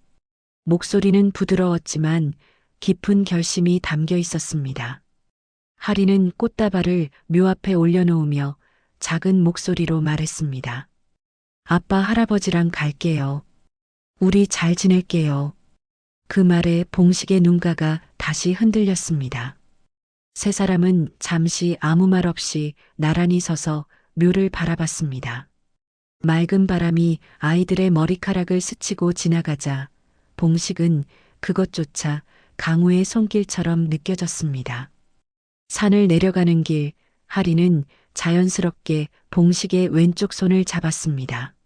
목소리는 부드러웠지만 깊은 결심이 담겨 있었습니다. 할인은 꽃다발을 묘 앞에 올려놓으며 작은 목소리로 말했습니다. 아빠 할아버지랑 갈게요. 우리 잘 지낼게요. 그 말에 봉식의 눈가가 다시 흔들렸습니다. 세 사람은 잠시 아무 말 없이 나란히 서서 묘를 바라봤습니다. 맑은 바람이 아이들의 머리카락을 스치고 지나가자 봉식은 그것조차 강우의 손길처럼 느껴졌습니다. 산을 내려가는 길, 할인은 자연스럽게 봉식의 왼쪽 손을 잡았습니다.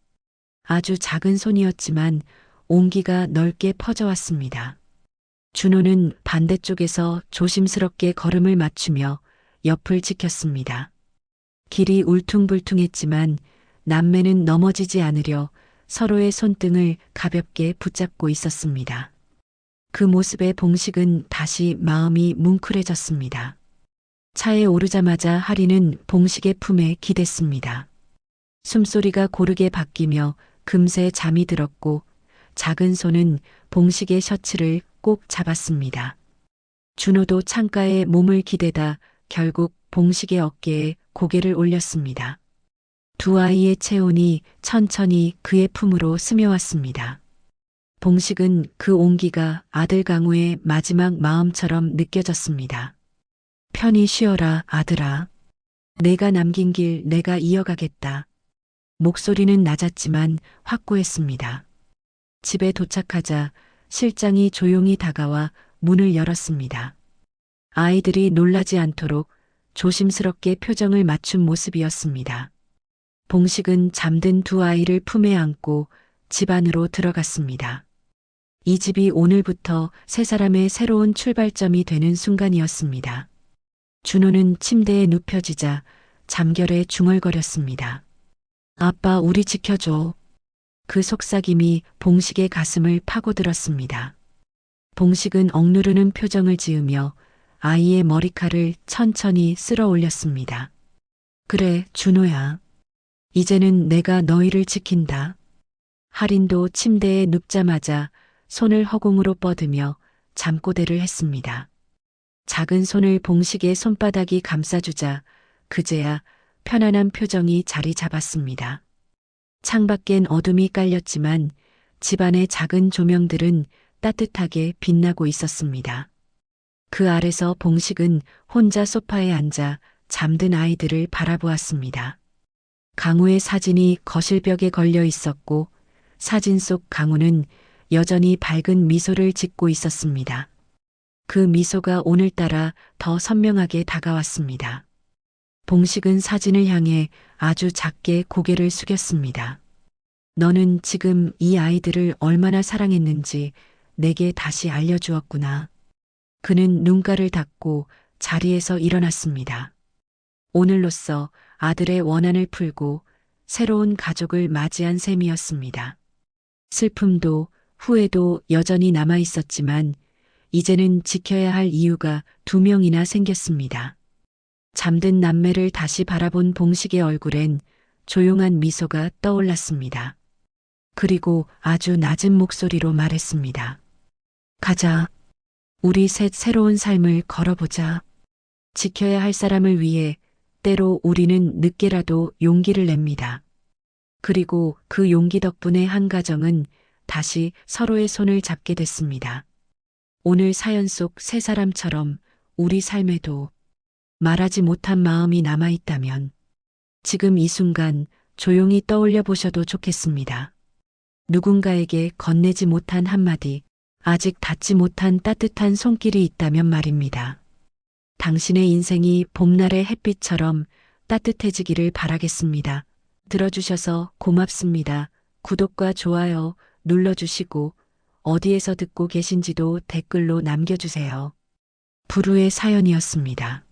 아주 작은 손이었지만 온기가 넓게 퍼져왔습니다. 준호는 반대쪽에서 조심스럽게 걸음을 맞추며 옆을 지켰습니다. 길이 울퉁불퉁했지만 남매는 넘어지지 않으려 서로의 손등을 가볍게 붙잡고 있었습니다. 그 모습에 봉식은 다시 마음이 뭉클해졌습니다. 차에 오르자마자 할인은 봉식의 품에 기댔습니다. 숨소리가 고르게 바뀌며 금세 잠이 들었고 작은 손은 봉식의 셔츠를 꼭 잡았습니다. 준호도 창가에 몸을 기대다 결국 봉식의 어깨에 고개를 올렸습니다. 두 아이의 체온이 천천히 그의 품으로 스며왔습니다. 봉식은 그 온기가 아들 강우의 마지막 마음처럼 느껴졌습니다. 편히 쉬어라, 아들아. 내가 남긴 길 내가 이어가겠다. 목소리는 낮았지만 확고했습니다. 집에 도착하자 실장이 조용히 다가와 문을 열었습니다. 아이들이 놀라지 않도록 조심스럽게 표정을 맞춘 모습이었습니다. 봉식은 잠든 두 아이를 품에 안고 집 안으로 들어갔습니다. 이 집이 오늘부터 세 사람의 새로운 출발점이 되는 순간이었습니다. 준호는 침대에 눕혀지자 잠결에 중얼거렸습니다. 아빠, 우리 지켜줘. 그 속삭임이 봉식의 가슴을 파고들었습니다. 봉식은 억누르는 표정을 지으며 아이의 머리칼을 천천히 쓸어 올렸습니다. 그래, 준호야. 이제는 내가 너희를 지킨다. 할인도 침대에 눕자마자 손을 허공으로 뻗으며 잠꼬대를 했습니다. 작은 손을 봉식의 손바닥이 감싸주자 그제야 편안한 표정이 자리 잡았습니다. 창밖엔 어둠이 깔렸지만 집안의 작은 조명들은 따뜻하게 빛나고 있었습니다. 그 아래서 봉식은 혼자 소파에 앉아 잠든 아이들을 바라보았습니다. 강우의 사진이 거실벽에 걸려 있었고 사진 속 강우는 여전히 밝은 미소를 짓고 있었습니다. 그 미소가 오늘따라 더 선명하게 다가왔습니다. 봉식은 사진을 향해 아주 작게 고개를 숙였습니다. 너는 지금 이 아이들을 얼마나 사랑했는지 내게 다시 알려주었구나. 그는 눈가를 닫고 자리에서 일어났습니다. 오늘로써 아들의 원한을 풀고 새로운 가족을 맞이한 셈이었습니다. 슬픔도 후회도 여전히 남아 있었지만 이제는 지켜야 할 이유가 2명이나 생겼습니다. 잠든 남매를 다시 바라본 봉식의 얼굴엔 조용한 미소가 떠올랐습니다. 그리고 아주 낮은 목소리로 말했습니다. 가자. 우리 셋 새로운 삶을 걸어보자. 지켜야 할 사람을 위해 때로 우리는 늦게라도 용기를 냅니다. 그리고 그 용기 덕분에 한 가정은 다시 서로의 손을 잡게 됐습니다. 오늘 사연 속 세 사람처럼 우리 삶에도 말하지 못한 마음이 남아있다면 지금 이 순간 조용히 떠올려 보셔도 좋겠습니다. 누군가에게 건네지 못한 한마디, 아직 닿지 못한 따뜻한 손길이 있다면 말입니다. 당신의 인생이 봄날의 햇빛처럼 따뜻해지기를 바라겠습니다. 들어주셔서 고맙습니다. 구독과 좋아요 눌러주시고 어디에서 듣고 계신지도 댓글로 남겨주세요. 부르의 사연이었습니다.